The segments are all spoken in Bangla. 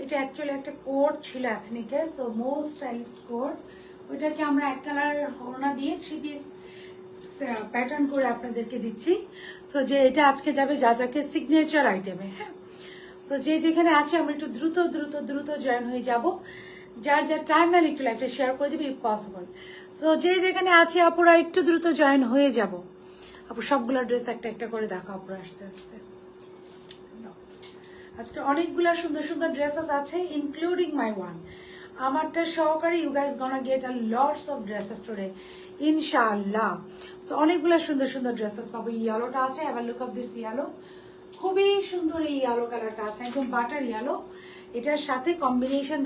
এটা অ্যাকচুয়ালি একটা কোট ছিল এথনিকে, সো মোস্ট স্টাইলিশ কোট। ওইটাকে আমরা এক কালার ওড়না দিয়ে 3 পিস প্যাটার্ন করে আপনাদেরকে দিচ্ছি। সো যে এটা আজকে যাবে যা যাকে সিগনেচার আইটেমে। হ্যাঁ, সো যে যেখানে আছে আমরা একটু দ্রুত দ্রুত দ্রুত জয়েন হয়ে যাব, যার যার টাইম লাইন একটু লাইফে শেয়ার করে দিবি ইফ পসিবল। সো যে যেখানে আছে আপুরা একটু দ্রুত জয়েন হয়ে যাব। আপু সবগুলো ড্রেস একটা একটা করে দেখো আপুরা আস্তে আস্তে। আজকে অনেকগুলা সুন্দর সুন্দর ড্রেসেস আছে ইনক্লুডিং মাই ওয়ান, আমারটা সহকারে। You guys gonna get a lots of dresses today ইনশাআল্লাহ। সো অনেকগুলা সুন্দর সুন্দর ড্রেসেস পাবো। ইয়েলোটা আছে, have a look of this yellow, খুবই সুন্দর এই ইয়েলো কালারটা আছে, একদম বাটার ইয়েলো। এটার সাথে কম্বিনেশন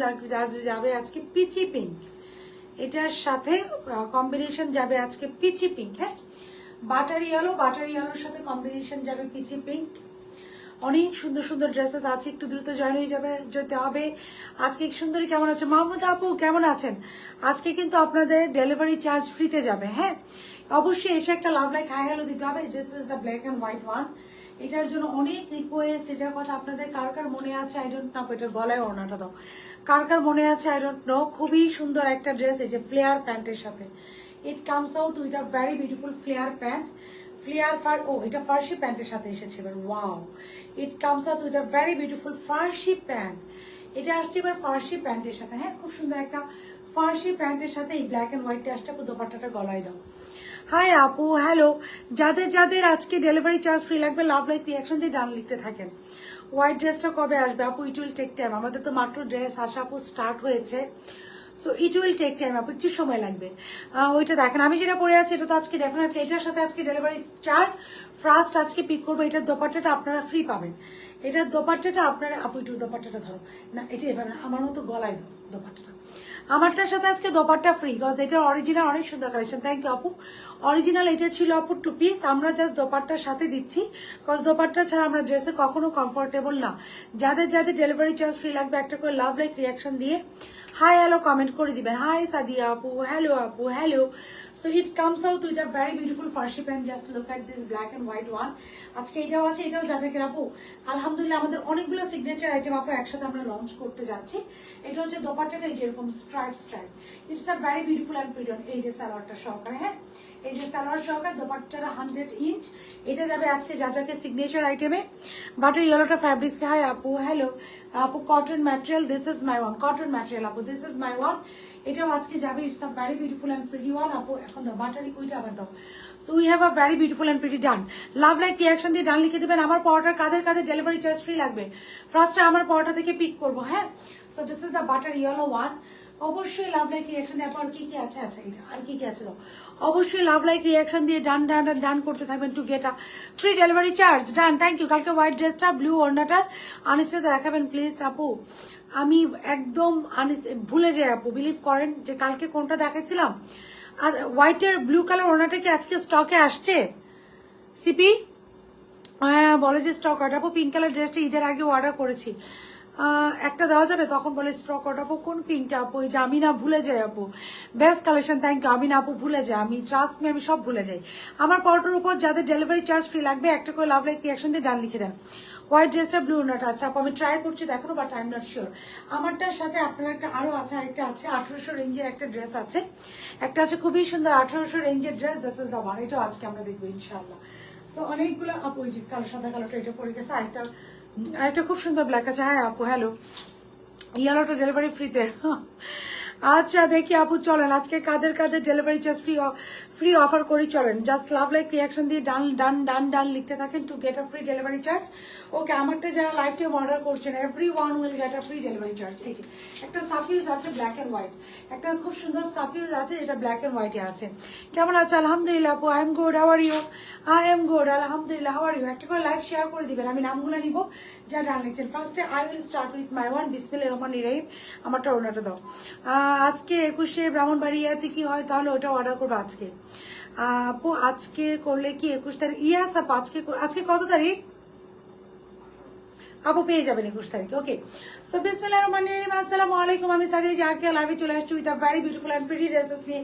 যাবে আজকে পিচি পিঙ্ক। এটার সাথে কম্বিনেশন যাবে আজকে পিচি পিঙ্ক। হ্যাঁ, বাটার ইয়েলোর সাথে কম্বিনেশন যাবে পিচি পিঙ্ক। অনেক সুন্দর সুন্দর ড্রেসেস আছে, একটু দ্রুত জয়েন হয়ে যেতে হবে। আজকে সুন্দরী কেমন আছে? মাহমুদ আপু কেমন আছেন? আজকে কিন্তু আপনাদের ডেলিভারি চার্জ ফ্রিতে যাবে। হ্যাঁ, অবশ্যই এসে একটা লাভ লাইক হাই হ্যালো দিতে হবে। This is the black and white one. এটার জন্য অনেক রিকোয়েস্ট। এটার কথা আপনাদের কার কার মনে আছে আই ডোন্ট নো। এটার গলায় ওড়নাটা দাও, কার কার মনে আছে আই ডোন্ট নো। খুবই সুন্দর একটা ড্রেস, এই যে ফ্লেয়ার প্যান্টের সাথে। It comes out with a very beautiful flair pant. এটা ফার্সি প্যান্টের সাথে এসেছিল। Wow, it comes out with a very beautiful Farsi pant. এটা আসছে এবার ফার্সি প্যান্টের সাথে। হ্যাঁ, খুব সুন্দর একটা ফার্সি প্যান্টের সাথে এই ব্ল্যাক অ্যান্ড হোয়াইটটা আসছে। দোপাট্টাটা গলায় দাও। হাই আপু, হ্যালো। যাদের যাদের আজকে ডেলিভারি চার্জ ফ্রি লাগবে লাভ লাইক রিয়াকশন দিয়ে ডান লিখতে থাকেন। হোয়াইট ড্রেসটা কবে আসবে আপু? It will take time. আমাদের তো মাত্র ড্রেস আসা আপু স্টার্ট হয়েছে, so it will take time আপু, একটু সময় লাগবে। ওইটা দেখেন আমি যেটা পরে আছি এটা তো আজকে ডেফিনেটলি এটার সাথে আজকে ডেলিভারি চার্জ ফার্স্ট আজকে পিক করবো। এটার দোপাট্টাটা আপনারা ফ্রি পাবেন। এটার দোপাট্টাটা আপনারা আপু একটু দোপাট্টাটা ধরো না, এটা এভাবে না, আমার মতো গলায় দাও দোপাট্টাটা। আমারটার সাথে আজকে দোপাট্টা ফ্রি, কজ এটার অরিজিনাল অনেক সুন্দর কালেকশন। থ্যাংক ইউ আপু। অরিজিনাল এটা ছিল আপু 2 পিস, আমরা জাস্ট দোপাট্টার সাথে দিচ্ছি, কজ দোপাট্টা ছাড়া আমরা ড্রেসে কখনো কমফোর্টেবল না। যাদের যাদের ডেলিভারি চার্জ ফ্রি লাগবে একটা করে লাভ লাইক রিয়াকশন দিয়ে হাই হ্যালো কমেন্ট করে দিবেন। হাই সাদিয়া আপু, হ্যালো আপু, hello. So it comes out with a very beautiful Farsi pant. Just look at this black and white one. আজকে এটাও আছে, এটাও যাচাকের আপু। আলহামদুলিল্লাহ আমাদের অনেকগুলো সিগনেচার আইটেম আপু একসাথে আমরা লঞ্চ করতে যাচ্ছি। এটা হচ্ছে দোপাট্টাটা, এই যেরকম stripe. It's a very beautiful and pretty. এই যে সালোয়ারটা সহকারে। হ্যাঁ, এই যে সালোয়ার সহকারে দোপাট্টাটা 100 ইঞ্চ। এটা যাবে আজকে যাচাকে সিগনেচার আইটেমে। বাটার ইয়েলোটা ফ্যাব্রিক্সকে। হাই আপু, হ্যালো আপু। Cotton material, this is my one. Cotton material আপু, দিস ইজ মাই ওয়ান। এটাও আজকে যাবে। It's a very beautiful and pretty one আপু। এখন দাও বাটারি, ওইটা আবার দাও। So we have a very beautiful and pretty done. Love like reaction দিয়ে ডান লিখে দেবেন। আমার পরোটার কাদের কাদের ডেলিভারি চার্জ ফ্রি লাগবে ফার্স্টে আমার পরোটা থেকে পিক করবো। হ্যাঁ, so this is the butter yellow one. অবশ্যই লাভ লাইক রিয়াকশন দিয়ে আর কি কি আছে এটা আর কি কি আছে দাও। অবশ্যই লাভ লাইক রিয়াকশন দিয়ে ডান ডান ডান করতে থাকবেন to get a free delivery charge. Done, thank you. কালকে হোয়াইট ড্রেসটা ব্লু ওড়নাটার আনিসটা দেখাবেন প্লিজ আপু। আমি একদম ভুলে যাই আপু, বিলিভ করেন যে কালকে কোনটা দেখাইছিলাম। আর হোয়াইটের ব্লু কালার ওড়নাটা কি আজকে স্টকে আসছে সিপি? হ্যাঁ, বলে যে স্টক আউট আপু। পিঙ্ক কালার ড্রেসটা ঈদের আগে অর্ডার করেছি, একটা দেওয়া যাবে? তখন বলে স্টক আউট আপু। কোন পিঙ্কটা আপু? এই যে আমি না ভুলে যাই আপু। Best collection, thank you. আমি না আপু ভুলে যাই, আমি ট্রাস্ট মি, আমি সব ভুলে যাই। আমার পরোটার উপর যাদের ডেলিভারি চার্জ ফ্রি লাগবে একটা করে লাভ লাইক রিয়াকশন দিয়ে ডান লিখে দেন। হোয়াইট ড্রেসটা ব্লু ওড়নাটা। আচ্ছা আপু আমি ট্রাই করছি দেখানো, but I am not sure. আমারটার সাথে আপনার একটা আরো আছে, আরেকটা আছে 1800 রেঞ্জের একটা ড্রেস আছে, একটা আছে খুবই সুন্দর 1800 রেঞ্জের dress. This is the one. এটাও আজকে আমরা দেখবো ইনশাআল্লাহ। সো অনেকগুলো আপু, ওই যে কালো সাদা কালোটা এটা পড়ে গেছে, আরেকটা খুব সুন্দর ব্ল্যাক আছে। হ্যাঁ আপু, হ্যালো। ইয়েলোটা ডেলিভারি ফ্রিতে। আচ্ছা দেখি আপু, চলেন আজকে কাদের কাদের ডেলিভারি চার্জ ফ্রি অফার করি, চলেন। জাস্ট লাভ লাইক রিয়াকশন দিয়ে ডান ডান ডান ডান লিখতে থাকেন to get a free delivery charge. Okay, আমারটা যারা লাইভ টাইম অর্ডার করছেন everyone will get a free delivery charge. এই যে একটা সাফিউজ আছে ব্ল্যাক অ্যান্ড হোয়াইট, একটা খুব সুন্দর সাফিউজ আছে যেটা ব্ল্যাক অ্যান্ড হোয়াইটে আছে। কেমন আছে? আলহামদুলিল্লাহ আপু, I am good, how are you? I am good আলহামদুলিল্লাহ, হাউ আর ইউ? একটা করে লাইভ শেয়ার করে দিবেন, আমি নামগুলো নিব যা ডান লিখছেন। ফার্স্টে I will start with my one. বিসমিল্লাহির রহমানির রহিম। আমারটা ওনাটা দাও। আজকে 21শে ব্রাহ্মণবাড়িয়াতে কি হয় তাহলে ওটা অর্ডার করবো আজকে আপু। আজকে করলে কি 21 তারিখ? ইয়াস আপু, আজকে কত তারিখ? আপু পেয়ে যাবেন 21 তারিখে। ওকে, সো বিসমিল্লাহির রহমানির রহিম, আসসালামু আলাইকুম। আমি সাদিয়া জাকিয়া লাইভে চলে আসছি with a very beautiful and pretty dresses নিয়ে।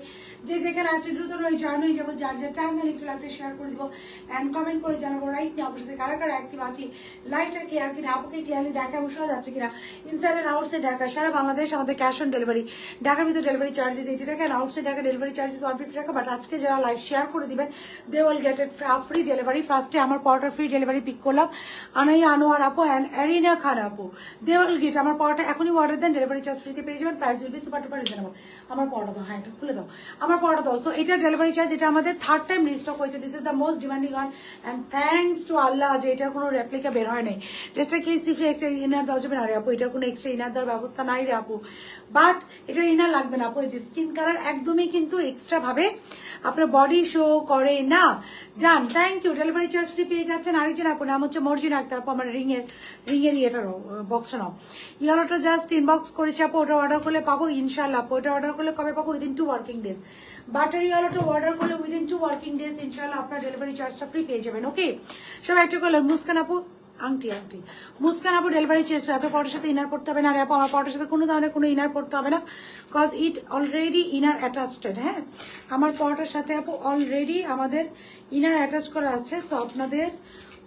যে যেখানে আছে দ্রুত নয় জার্নি যাবো, যার যার টাইম না একটু লাইভটা শেয়ার করে দিব অ্যান্ড কমেন্ট করে জানাবো রাইট নিয়ে আপনার সাথে কারা কারা অ্যাক্টিভ আছি, লাইভটা ক্লিয়ার কিনা, আপুকে ক্লিয়ারলি দেখা শোনা যাচ্ছে কিনা, ইনসাইড অ্যান্ড আউটসাইড ঢাকা সারা বাংলাদেশ আমাদের ক্যাশ অন ডেলিভারি। ঢাকার ভিতরে ডেলিভারি চার্জেস 80 টাকা and outside Dhaka delivery charges 150 টাকা। বাট আজকে যারা লাইভ শেয়ার করে দিবেন they will get it free delivery. ফার্স্টে আমার পরোটা ফ্রি ডেলিভারি পিক করলাম, আনাইয়া আনোয়ার আপু অ্যান্ড এরিনা খান আপু, দে উইল গেট আমার পরোটা এখনই অর্ডার দেন, ডেলিভারি চার্জ ফ্রিতে পেয়ে যাবেন। Price will be super duper reasonable. আমার পরোটা দাও, হ্যাঁ এটা খুলে দাও, আমার পরোটা দাও। সো এটা ডেলিভারি চার্জ, এটা আমাদের থার্ড টাইম রিস্টক হয়েছে। This is the most demanding one and thanks to Allah যে এটার কোনো রেপ্লিকা বের হয় নাই। ড্রেসটা কি সিফি একটা ইনার দেওয়া যাবে না রে আপু, এটার কোনো এক্সট্রা ইনার দেওয়ার ব্যবস্থা নাই রে আপু। বাট এটার ইনার লাগবে না আপু, এই যে স্কিন কালার একদমই কিন্তু এক্সট্রা ভাবে আপনার বডি শো করে না। Done, thank you. Delivery charge free পেয়ে যাচ্ছেন। আরেকজন আপু নাম হচ্ছে মর্জিনা আক্তার আপু, আমার রিঙের ইয়েটারও বক্স নাও, ইয়ালোটা জাস্ট ইনবক্স করেছে আপু, ওটা অর্ডার করলে পাবো ইনশাল্লাহ আপু। ওটা অর্ডার করলে কবে পাবো? Within 2 working days. বাটার ইয়ালোটা অর্ডার করলে উইদিন 2 ওয়ার্কিং ডেজ ইনশাল্লাহ আপনার ডেলিভারি চার্জটা ফ্রি পেয়ে যাবেন। ওকে, সব একটা করলেন। মুস্কান আপু আংটি মুস্কান আপু ডেলিভারি চার্জ আপনার পরোটার সাথে ইনার পড়তে হবে না। আর আপু আমার পরোটার সাথে কোনো ধরনের কোনো ইনার পড়তে হবে না, cause it already inner attached. হ্যাঁ, আমার পরোটার সাথে আপু অলরেডি আমাদের ইনার অ্যাটাচ করা আছে। সো আপনাদের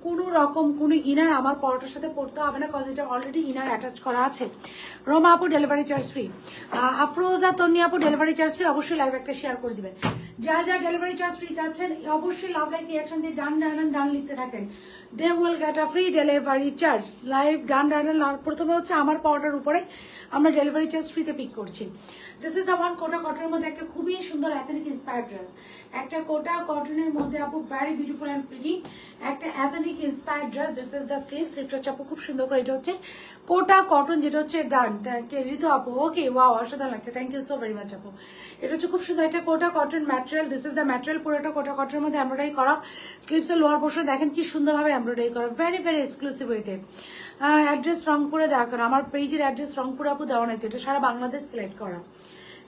কোনো রকম কোনো ইনার আমার পরোটার সাথে পড়তে হবে না, কজ এটা অলরেডি ইনার অ্যাটাচ করা আছে। রমা আপু ডেলিভারি চার্জ ফ্রি। আফরোজা তন্নি আপু ডেলিভারি চার্জ ফ্রি। অবশ্যই লাইভ একটা শেয়ার করে দিবেন। যা যা ডেলিভারি চার্জ ফ্রি চাচ্ছেন অবশ্যই লাভ লাইক রিয়াকশন দিয়ে ডান লিখতে থাকেন। They will get a free delivery charge. Live done প্রথমে হচ্ছে আমার পরোটার উপরে আমরা ডেলিভারি চার্জ ফ্রিতে পিক করছি। This is the one Kota কটনের মধ্যে একটা খুবই সুন্দর এথনিক ইন্সপায়ার্ড ড্রেস। একটা কোটা কটনের মধ্যে আপু ভেরি বিউটিফুল অ্যান্ড প্রিটি একটা ethnic inspired dress. This is the স্লিভটা হচ্ছে আপু খুব সুন্দর করে। এটা হচ্ছে কোটা কটন, যেটা হচ্ছে ডান ঋতু আপু। ওকে, ওয়াও, অসাধারণ লাগছে, thank you so very much আপু। এটা হচ্ছে খুব সুন্দর, এটা Kota cotton material. This is the material, পুরোটা কোটা কটনের মধ্যে এমব্রয়ডারি করা। স্লিভসের লোয়ার পোর্শন দেখেন কি সুন্দরভাবে এমব্রয়ডারি করা, ভেরি ভেরি এক্সক্লুসিভ ওয়েতে। অ্যাড্রেস রংপুরে দেওয়া করা, আমার পেজের অ্যাড্রেস রংপুর আপু দেওয়া নাই তো, এটা সারা বাংলাদেশ সিলেক্ট করা।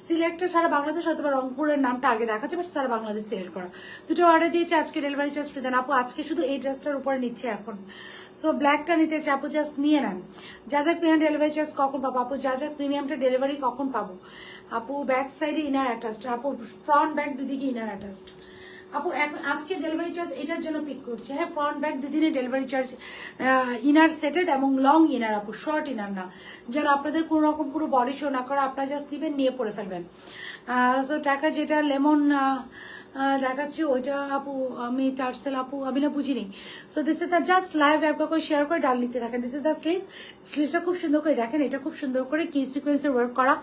সিলেক্টটা সারা বাংলাদেশ, হয়তো রংপুরের নামটা আগে দেখাচ্ছে, বাট সারা বাংলাদেশ সিলেক্ট করা। দুটো অর্ডার দিয়েছে, আজকে ডেলিভারি চার্জ ফ্রি দেন আপু। আজকে শুধু এই ড্রেসটার উপরে নিচ্ছে এখন। সো ব্ল্যাকটা নিতেছে আপু, জাস্ট নিয়ে নেন। যা যা প্রিমিয়াম ডেলিভারি চার্জ কখন পাবো আপু? যা যা প্রিমিয়ামটা ডেলিভারি কখন পাবো আপু? ব্যাক সাইডে ইনার অ্যাটাচড আপু, ফ্রন্ট ব্যাক দুদিকে ইনার অ্যাটাচড আপু। এখন আজকে ডেলিভারি চার্জ এটার জন্য পিক করছে। হ্যাঁ, ফ্রন্ট ব্যাক দুদিনে ডেলিভারি চার্জ, ইনার সেটেড এবং লং ইনার আপু, শর্ট ইনার না, যেন আপনাদের কোনো রকম পুরো বডি শো না করা, আপনারা জাস্ট নিবেন, নিয়ে পরে ফেলবেন। সো টাকা যেটা লেমন দেখাচ্ছি ওইটা আপু আমি টার্সেল আপু আমি না বুঝিনি। So this is the just live একবার করে শেয়ার করে ডাল লিখতে থাকেন। দিস ইজ দ্য স্লিভসটা খুব সুন্দর করে দেখেন, এটা খুব সুন্দর করে কি সিকোয়েন্সের ওয়ার্ক করা।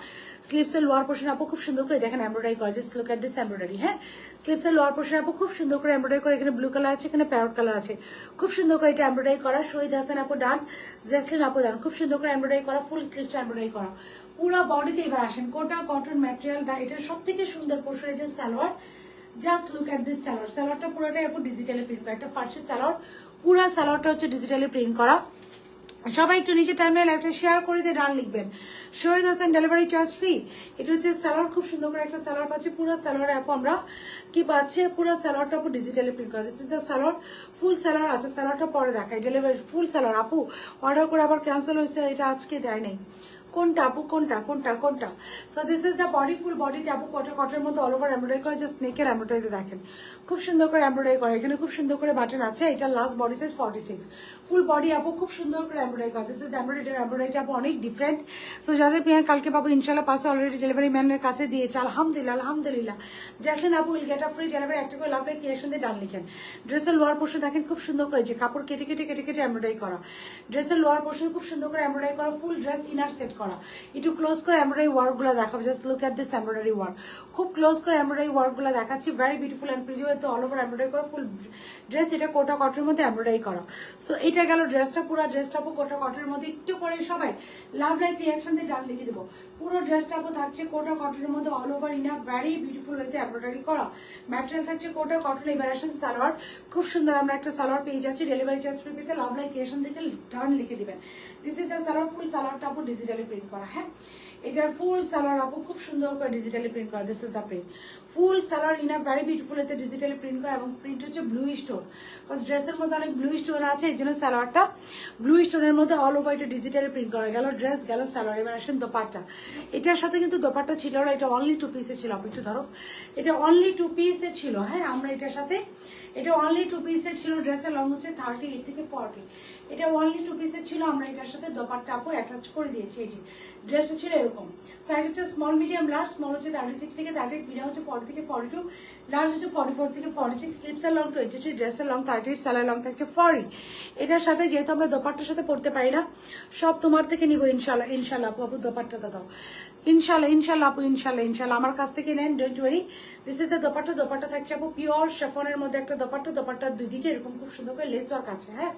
স্লিভসের লোয়ার পোর্শন আপু খুব সুন্দর করে দেখেন এমব্রয়ডারি করা, just look at this embroidery. হ্যাঁ, স্লিভসের লোয়ার পোর্শন আপু খুব সুন্দর করে এমব্রয়ডারি করে, এখানে ব্লু কালার আছে, এখানে প্যারট কালার আছে, খুব সুন্দর করে এটা এমব্রয়ডারি করা। শহীদ হাসান আপু ডান, জেসলিন আপু ডান, খুব সুন্দর করে এমব্রয়ডারি করা, ফুল স্লিভসটা এমব্রয়ডারি করা পুরো বডিতে। এবার আসেন কোটা কটন ম্যাটেরিয়াল, এটা সব থেকে সুন্দর পোর্শন। এটা salwar, just look at this salwar. সালোয়ারটা পুরোটাই আপু ডিজিটালি প্রিন্ট করা, একটা ফার্সি সালোয়ার, পুরো সালোয়ারটা হচ্ছে ডিজিটালি প্রিন্ট করা। সবাই একটু নিচে টাইমলাইন একটা শেয়ার করে দিয়ে ডান লিখবেন। শহীদ হোসেন ডেলিভারি চার্জ ফ্রি। এটা হচ্ছে সালোয়ার, খুব সুন্দর করে একটা সালোয়ার পাচ্ছি। পুরো সালোয়ার আপু আমরা কি পাচ্ছি? পুরো সালোয়ারটা আপু ডিজিটালি প্রিন্ট করা। দিস ইজ দ্য সালোয়ার, ফুল সালোয়ার আছে। সালোয়ারটা পরে দেখাই, ডেলিভারি ফুল সালোয়ার আপু অর্ডার করে আবার ক্যান্সেল হয়েছে, এটা আজকে দেয় নাই। কোনটা আপু? কোনটা? So this is the body, full বডিটা আপু কটের মধ্যে অল ওভার এমব্রয়ডারি করে, জাস্ট নেকের এমব্রয়ডারিতে দেখেন খুব সুন্দর করে এমব্রয়ডারি করে। এখানে খুব সুন্দর করে বাটন আছে। এটা last body size 46, full body আপু খুব সুন্দর করে এমব্রয়ডারি করে। দিস ইজ দ্য এমব্রয়ডারিটা আপু অনেক ডিফারেন্ট। সো যাদের প্রিয়া কালকে পাবো ইনশাল্লাহ, পাশে অলরেডি ডেলিভারি ম্যানের কাছে দিয়েছে, আলহামদুলিল্লাহ। জ্যাসলিন আপু will get a free delivery. একটা করে লাভ লাইক ক্রিয়েশন দিয়ে ডান লিখেন। ড্রেসের লোয়ার পোর্শন দেখেন খুব সুন্দর করে, যে কাপড় কেটে এমব্রয়ডারি করা। ড্রেসের লোয়ার পোর্শন খুব সুন্দর করে এমব্রয়ডারি করা, ফুল ড্রেস ইনার সেট করা। একটু ক্লোজ করে এমব্রয়ডারি ওয়ার্কগুলো দেখাবো, just look at this embroidery work. খুব ক্লোজ করে এমব্রয়ডারি ওয়ার্কগুলো দেখাচ্ছি, ভেরি বিউটিফুল অ্যান্ড প্রিটি ওয়েতে অল ওভার এমব্রয়ডারি করা ফুল ড্রেস। এটা কোটা কটনের মধ্যে এমব্রয়ডারি করা। সো এটা গেল ড্রেসটা, পুরো ড্রেসটা আপু কোটা কটনের মধ্যে। একটু পরে সবাই লাভ লাইক রিয়াকশন দিয়ে ডান লিখে দেবো। পুরো ড্রেসটা আপু থাকছে কোটা কটনের মধ্যে all over inner, very beautiful ওয়েতে এমব্রয়ডারি করা। ম্যাটেরিয়াল থাকছে কোটা কটন। এবার আসেন সালোয়ার, খুব সুন্দর আমরা একটা সালোয়ার পেয়ে যাচ্ছি। ডেলিভারি চার্জ ফ্রি পেতে লাভ লাইক রিয়াকশন থেকে ডান লিখে দিবেন। দিস ইজ দ্য সালোয়ার, ফুল সালোয়ারটা আপু ডিজিটালি প্রিন্ট করা। হ্যাঁ, এটার ফুল সালোয়ার আপু খুব সুন্দর করে ডিজিটালি প্রিন্ট করা। This is the print, full salwar in a very beautiful এতে ডিজিটালি প্রিন্ট করা এবং প্রিন্ট হচ্ছে ব্লু স্টোন, বিকজ ড্রেসের মধ্যে অনেক ব্লু স্টোন আছে, এই জন্য সালোয়ারটা ব্লু স্টোনের মধ্যে অল ওভার এটা ডিজিটালি প্রিন্ট করা। গেল ড্রেস, গেল সালোয়ার। এবার আসেন দোপাট্টা। এটার সাথে কিন্তু দোপাট্টা ছিল না, এটা অনলি 2 পিসে ছিল। আপু একটু ধরো, এটা অনলি 2 পিসে ছিল। হ্যাঁ, আমরা এটার সাথে, এটা অনলি 2 পিসের ছিল। ড্রেসের লং হচ্ছে 38 থেকে 40। এটা অনলি 2 পিসের ছিল, আমরা এটার সাথে দোপাট্টা আপু অ্যাটাচ করে দিয়েছি। এই যে ড্রেসটা ছিল এরকম, সাইজ হচ্ছে স্মল মিডিয়াম লার্জ। স্মল হচ্ছে 36 থেকে 38, মিডিয়াম হচ্ছে 40 থেকে 42, লার্জ হচ্ছে 44 থেকে 46। স্লিপসের লং 23, ড্রেসের লং 38, সালোয়ার লং থাকছে 40। এটার সাথে যেহেতু আমরা দোপাট্টার সাথে পড়তে পারি না, সব তোমার থেকে নিবো ইনশাল্লাহ। ইনশাল্লাহ আপু, আপু দোপাট্টাটা দাও ইনশাল্লাহ। ইনশাল্লাহ আপু, ইনশাল্লাহ ইনশাল্লাহ আমার কাছ থেকে নেন, don't worry. This is the dupatta. Dupatta থাকছে আপু পিওর শিফনের মধ্যে একটা দোপাট্টা। দোপাট্টার দুই দিকে এরকম খুব সুন্দর করে লেস ওয়ার্ক আছে। হ্যাঁ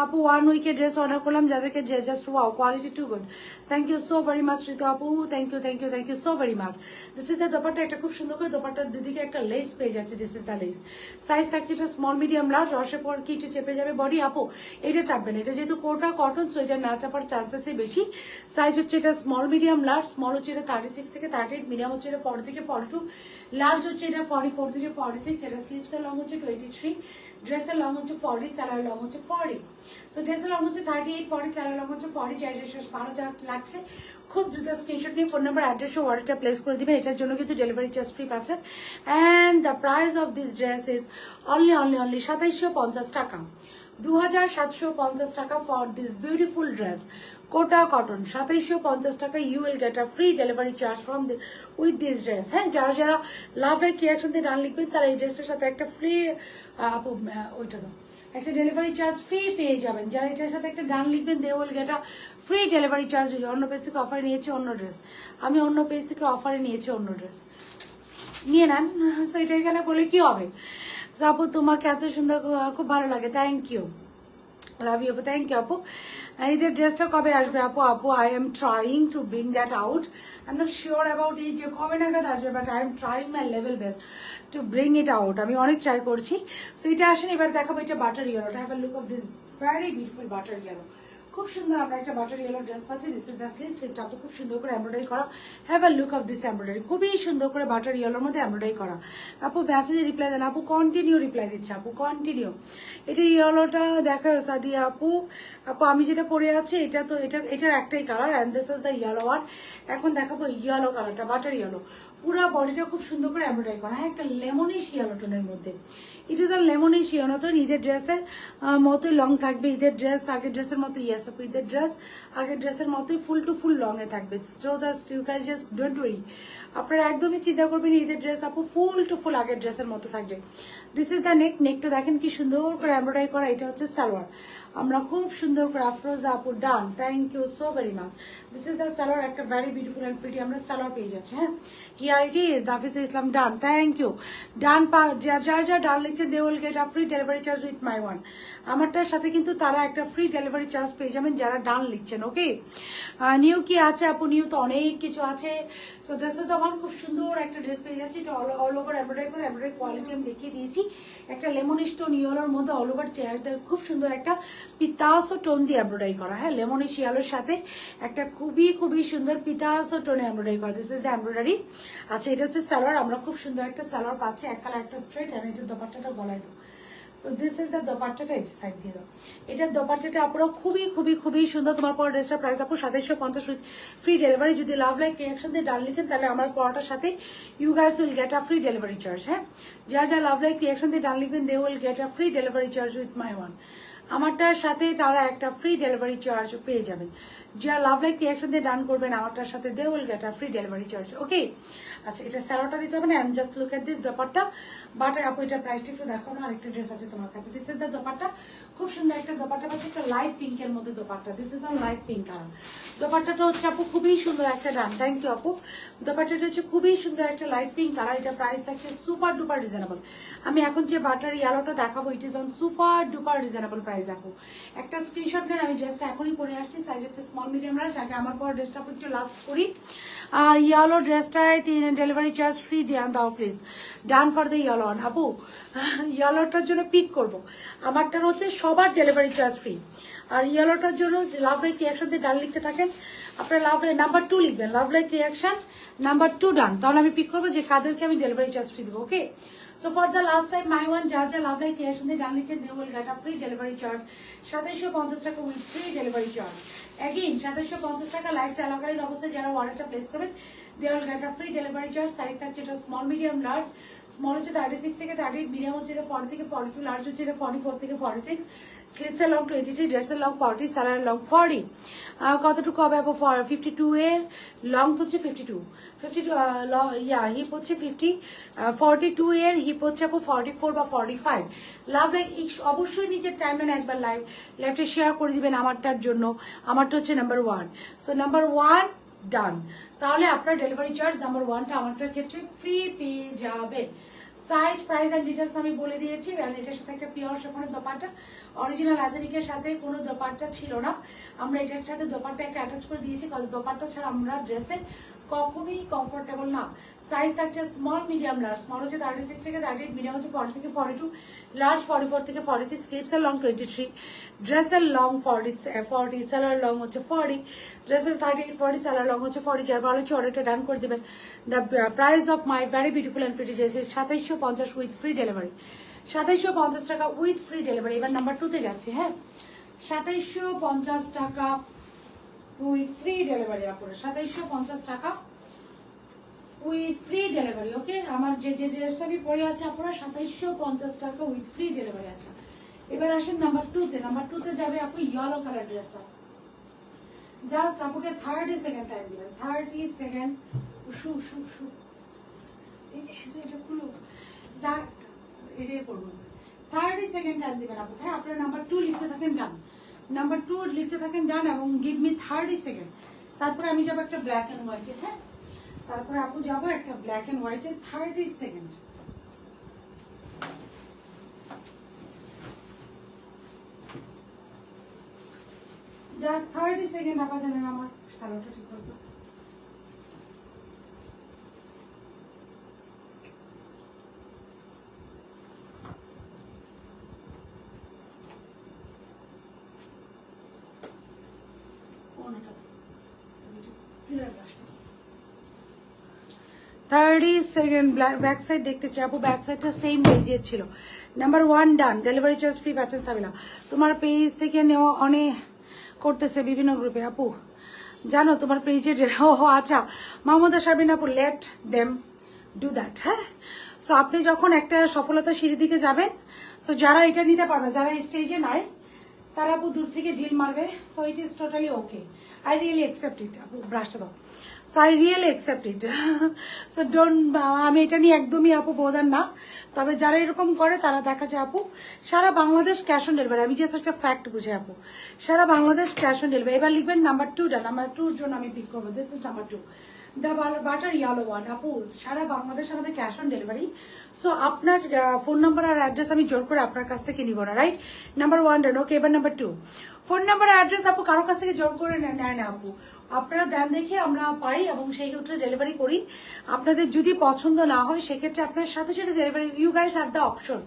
আপু, 1 উইকে ড্রেস অর্ডার করলাম, যাদেরকে just wow, quality too good. Thank you so very much Ritu আপু, thank you thank you thank you so very much. This is the dupatta. একটা খুব সুন্দর করে দোপাট্টার দুদিকে একটা লেস পেয়ে যাচ্ছে। This is the less. Size থাকছে এটা স্মল মিডিয়াম লার্জ। রসে পর কি একটু চেপে যাবে বডি আপু, এটা চাপবে না। এটা যেহেতু কোটা কটন, সো এটা না চাপার চান্সেসই বেশি। সাইজ হচ্ছে এটা স্মল মিডিয়াম লার্জ। স্মল হচ্ছে এটা 36 থেকে 38, মিডিয়াম হচ্ছে এটা 40 থেকে 42, লার্জ হচ্ছে এটা 44 থেকে 46। এটা স্লিপসের লং হচ্ছে 23, ড্রেসের লং হচ্ছে 40, সালোয়ার লং হচ্ছে 40। সো ড্রেসের লং হচ্ছে 38, 40, সালোয়ার লং হচ্ছে 40। যাই ড্রেস ভালো লাগছে খুব দ্রুত স্ক্রিনশট নিয়ে ফোন নাম্বার, অ্যাড্রেস ও অর্ডারটা প্লেস করে দিবেন। এটার জন্য কিন্তু ডেলিভারি চার্জ ফ্রি পাচ্ছেন। And the price of this dress is only 2750 টাকা, 2750 টাকা for this beautiful dress. Kota cotton 2750 টাকা। You will get a free delivery charge from with this dress. হ্যাঁ, যারা যারা লাভ লাইক রিয়াকশন দিয়ে ডান লিখবেন, তারা এই ড্রেসটার সাথে একটা ফ্রি ওইটা দাও, একটা ডেলিভারি চার্জ ফ্রি পেয়ে যাবেন। যারা এটার সাথে একটা ডান লিখবেন, they will get a free delivery charge. অন্য পেজ থেকে অফারে নিয়েছি অন্য ড্রেস, আমি অন্য পেজ থেকে অফারে নিয়েছি অন্য ড্রেস, নিয়ে নেন। সো এটা এখানে বলে কি হবে? আপু তোমাকে এত সুন্দর, খুব ভালো লাগে, থ্যাংক ইউ, লাভ ইউ আপু, থ্যাংক ইউ আপু। এই যে ড্রেসটা কবে আসবে আপু? আপু I am trying to bring that out, I am not sure about এই যে কবে নাগাদ আসবে, but I am trying my level best to bring it out. আমি অনেক ট্রাই করছি। সো এটা আসেন, এবার দেখাবো এটা বাটার ইয়েলোটা। Have a look of this very beautiful butter yellow. খুব সুন্দর আমরা একটা বাটার ইয়েলো ড্রেস পাচ্ছি। This is the sleeve. স্লিভটা আপু খুব সুন্দর করে এমব্রয়ডারি করা। Have a look of this embroidery, খুবই সুন্দর করে বাটার ইয়েলোর মধ্যে এমব্রয়ডারি করা। আপু মেসেজে রিপ্লাই দেন আপু, কন্টিনিউ রিপ্লাই দিচ্ছে আপু, কন্টিনিউ। এটা ইয়েলোটা দেখা সাদিয়া আপু। আপু আমি যেটা পরে আছি এটা তো এটার একটাই colour, and this is the yellow one. এখন দেখাবো ইয়েলো কালারটা, বাটার ইয়েলো। পুরা বডিটা খুব সুন্দর করে এমব্রয়ডারি করা। হ্যাঁ, একটা লেমনিশ ইয়েলো টোনের মধ্যে। It is a lemonish yellow tone. ঈদের ড্রেসের মতোই লং থাকবে। ঈদের ড্রেস আগের ড্রেসের মতো, ইয়েস আপু ঈদের ড্রেস আগের ড্রেসের মতোই ফুল টু ফুল লং এ থাকবে। So just you guys just don't worry, আপনারা একদমই চিন্তা করবেন। ঈদের ড্রেস আপু ফুল টু ফুল আগের ড্রেসের মতো থাকবে। This is the neck. নেকটা দেখেন কি সুন্দর করে এমব্রয়ডারি করা। এটা হচ্ছে সালোয়ার। আমরা খুব সুন্দর করে, আফরোজা আপু done, thank you so very much. This is the salwar. একটা ভেরি বিউটিফুল অ্যান্ড প্রিটি আমরা সালোয়ার পেয়ে যাচ্ছি। হ্যাঁ, here it is. Dafiz Islam done, thank you. Done যার ডান লিখছে they will get a free delivery charge with my one. আমারটার সাথে কিন্তু তারা একটা ফ্রি ডেলিভারি চার্জ পেয়ে যাবেন যারা ডান লিখছেন। ওকে, নিউ কি আছে আপু? নিউ তো অনেক কিছু আছে। So this is the one. খুব সুন্দর একটা ড্রেস পেয়ে যাচ্ছি। এটা অল ওভার এমব্রয়ডারি করে, এমব্রয়ডারি কোয়ালিটি আমি দেখিয়ে দিয়েছি। একটা লেমন স্টোন ইয়েলোর মধ্যে অল ওভার খুব সুন্দর একটা পিতাসো টোন দিয়ে এমব্রয়ডারি করা। হ্যাঁ, লেমনিশ ইয়েলোর সাথে একটা খুবই খুবই সুন্দর পিতাসো টোনে এমব্রয়ডারি করা। This is the embroidery. আচ্ছা, এটা হচ্ছে সালোয়ার। আমরা খুব সুন্দর একটা সালোয়ার পাচ্ছি, এক কালার একটা স্ট্রেট, আর এটা দোপাট্টাটা গলায় দাও। সো দিস ইজ দ্য দোপাট্টাটা, এই সাইড দিয়ে দাও। এটার দোপাট্টাটা আপনারা খুবই খুবই খুবই সুন্দর। তোমার পর ড্রেসটার প্রাইস আপু 2750 উইথ ফ্রি ডেলিভারি। যদি লাভ লাইক রিয়াকশন দিয়ে ডান লিখেন, তাহলে আমার পড়াটার সাথে you guys will get a free delivery charge. হ্যাঁ, যা লাভ লাইক রিয়াকশন দিয়ে ডান লিখবেন, they will get a free delivery charge with my one. আমারটার সাথে তারা একটা ফ্রি ডেলিভারি চার্জ পেয়ে যাবেন। যারা লাভ লাইক রিয়াকশন দিয়ে ডান করবেন, আমারটার সাথে they will get a free delivery charge. Okay, আচ্ছা, এটা স্যালোটা দিতে হবে না। And just look at this dupatta. But আপু এটা প্রাইসটা একটু দেখো না, আরেকটা ড্রেস আছে তোমার কাছে। This is the dupatta. খুব সুন্দর একটা দোপাট্টা পাচ্ছে, একটা লাইট পিঙ্কের মধ্যে dupatta. This is on light pink colour. দোপাট্টাটা হচ্ছে আপু খুবই সুন্দর একটা ডান, থ্যাংক ইউ আপু। দোপাট্টাটা হচ্ছে খুবই সুন্দর একটা লাইট পিঙ্ক কালার। এটা প্রাইস থাকছে সুপার ডুপার রিজনেবল। আমি এখন যে বাটার ইয়েলোটা দেখাবো, ইট is on super duper reasonable price আপু। একটা স্ক্রিনশট নেন, আমি ড্রেসটা এখনই পরে আসছি। সাইজ হচ্ছে স্মল মিডিয়াম লার্জ। আগে আমার পর ড্রেসটা একটু লাস্ট করি। ইয়েলো ড্রেসটায় ডেলিভারি চার্জ ফ্রি দিয়ে দাও please. Done for the yellow on আপু। ইয়েলোটার জন্য পিক করবো। আমারটার হচ্ছে সবার ডেলিভারি চার্জ ফ্রি। আর ইয়েলোটার জন্য লাভ লাইক রিয়াকশন দিয়ে ডান লিখতে থাকেন। আপনারা লাভ লাইক নাম্বার 2 লিখবেন, লাভ লাইক রিয়াকশন নাম্বার 2 ডান। তাহলে আমি পিক করবো যে কাদেরকে আমি ডেলিভারি চার্জ ফ্রি দেবো। Okay, so for the last time my one যার যা লাভ লাইক রিয়াকশন দিয়ে ডান লিখছেন, they will get a free delivery charge 2750 টাকা with free delivery charge. Again 2750 টাকা লাইভ চলাকালীন অবস্থায় যারা অর্ডারটা প্লেস করবেন, they will get a free delivery charge. Size থাকছে এটা স্মল, মিডিয়াম, লার্জ। স্মল হচ্ছে 36 থেকে 38, মিডিয়াম হচ্ছে এটা 40 থেকে 42, লার্জ হচ্ছে এটা 44 থেকে 46। স্লিপসের লং 23, ড্রেসের লং 40, স্যালার লং 40। কতটুকু হবে আপু? 52 এর লং হচ্ছে 52, হিপ হচ্ছে 50, 42 এর হিপ হচ্ছে আপু 44 বা 45। লাভ লাইক অবশ্যই নিজের টাইমলাইন একবার লাইভটা শেয়ার করে দিবেন আমারটার জন্য। আমারটা হচ্ছে নাম্বার 1। সো নাম্বার 1 ডান। তাহলে আপনার ডেলিভারি চার্জ নাম্বার 1টা আমারটার ক্ষেত্রে ফ্রি পেয়ে যাবে। সাইজ, প্রাইস এন্ড ডিটেলস আমি বলে দিয়েছি। আর এটার সাথে একটা পিওর শিফনের দোপাট্টা, অরিজিনাল আধুনিকের সাথে কোনো দোপাট্টা ছিল না, আমরা এটার সাথে দোপাট্টা একটা অ্যাটাচ করে দিয়েছি, কজ দোপাট্টা ছাড়া আমরা ড্রেসে কখনোই কমফোর্টেবল না। সাইজ থাকছে স্মল, মিডিয়াম, লার্জ। স্মল হচ্ছে 36 থেকে 38, মিডিয়াম হচ্ছে 40 থেকে 42, লার্জ 44 থেকে 46। স্লিপসের লং 23, ড্রেসের লং 40, স্যালার লং হচ্ছে 40, ড্রেসের 38, 40, স্যালার লং হচ্ছে 40। যার ভালো হচ্ছে অর্ডারটা ডান করে দেবেন। The price of my very beautiful and pretty dress is 2750 with free delivery. 2750 টাকা উইথ ফ্রি ডেলিভারি। এবার নাম্বার 2 তে যাচ্ছে। হ্যাঁ, 2750 টাকা উইথ ফ্রি ডেলিভারি। আপনারা 2750 টাকা উইথ ফ্রি ডেলিভারি। ওকে, আমার যে ড্রেসটা আমি পরে আছে আপনারা 2750 টাকা উইথ ফ্রি ডেলিভারি আছে। এবার আসেন নাম্বার 2 তে। নাম্বার 2 তে যাবে আপু ইয়েলো কালার ড্রেসটা। জাস্ট আপুকে 30 সেকেন্ড টাইম দিবেন, 30 সেকেন্ড। এই যে এটা খুলো, এটাই করবো। 30 সেকেন্ড টাইম দিবেন আপু। হ্যাঁ, আপনারা নাম্বার 2 লিখতে থাকেন ডান, নাম্বার 2 লিখতে থাকেন ডান, এবং গিভ মি 30 সেকেন্ড। তারপরে আমি যাবো একটা ব্ল্যাক এন্ড হোয়াইটে। হ্যাঁ, তারপরে আপু যাবো একটা ব্ল্যাক এন্ড হোয়াইটে। 30 সেকেন্ড। Just 30 second. আপা জানেন আমার সালোটা ঠিক করতো। ব্যাক সাইড দেখতে চাই আপু। ব্যাক সাইডটা সেম পেজে ছিল। নাম্বার 1 ডান, ডেলিভারি চার্জ ফ্রি পাচ্ছেন সাবিলা। তোমার পেজ থেকে নেওয়া অনেক করতেছে বিভিন্ন গ্রুপে আপু, জানো তোমার পেজের। ও আচ্ছা, মাহমুদা শারমিন আপু, লেট দেম ডু দ্যাট। হ্যাঁ, সো আপনি যখন একটা সফলতা সিঁড়ির দিকে যাবেন, সো যারা এটা নিতে পারবে, যারা স্টেজে নাই, তারা আপু দূর থেকে ঝিল মারবে। So it is totally okay, I really accept ইট। আপু ব্রাশটা দাও। So I really accept it. So don't, আমি এটা নিয়ে একদমই আপু বোঝান না। তবে যারা এরকম করে তারা দেখা যায় আপু সারা বাংলাদেশ ক্যাশ অন ডেলিভারি। আমি জাস্ট একটা ফ্যাক্ট বুঝে আপু, সারা বাংলাদেশ ক্যাশ অন ডেলিভারি। এবার লিখবেন নাম্বার 2টা। নাম্বার 2-র জন্য আমি পিক করবো। This is number 2, the butter yellow one. আপু সারা বাংলাদেশ আমাদের ক্যাশ অন ডেলিভারি। সো আপনার ফোন নাম্বার আর অ্যাড্রেস আমি জোর করে আপনার কাছ থেকে নিব না, রাইট? নাম্বার 1 ডান। ওকে, এবার নাম্বার 2, ফোন নাম্বার অ্যাড্রেস আপু কারো কাছ থেকে জোর করে নেয় না আপু, আপনারা দেন দেখে আমরা পাই এবং সেই ক্ষেত্রে ডেলিভারি করি। আপনাদের যদি পছন্দ না হয় সেক্ষেত্রে আপনার সাথে সাথে delivery, you guys have the option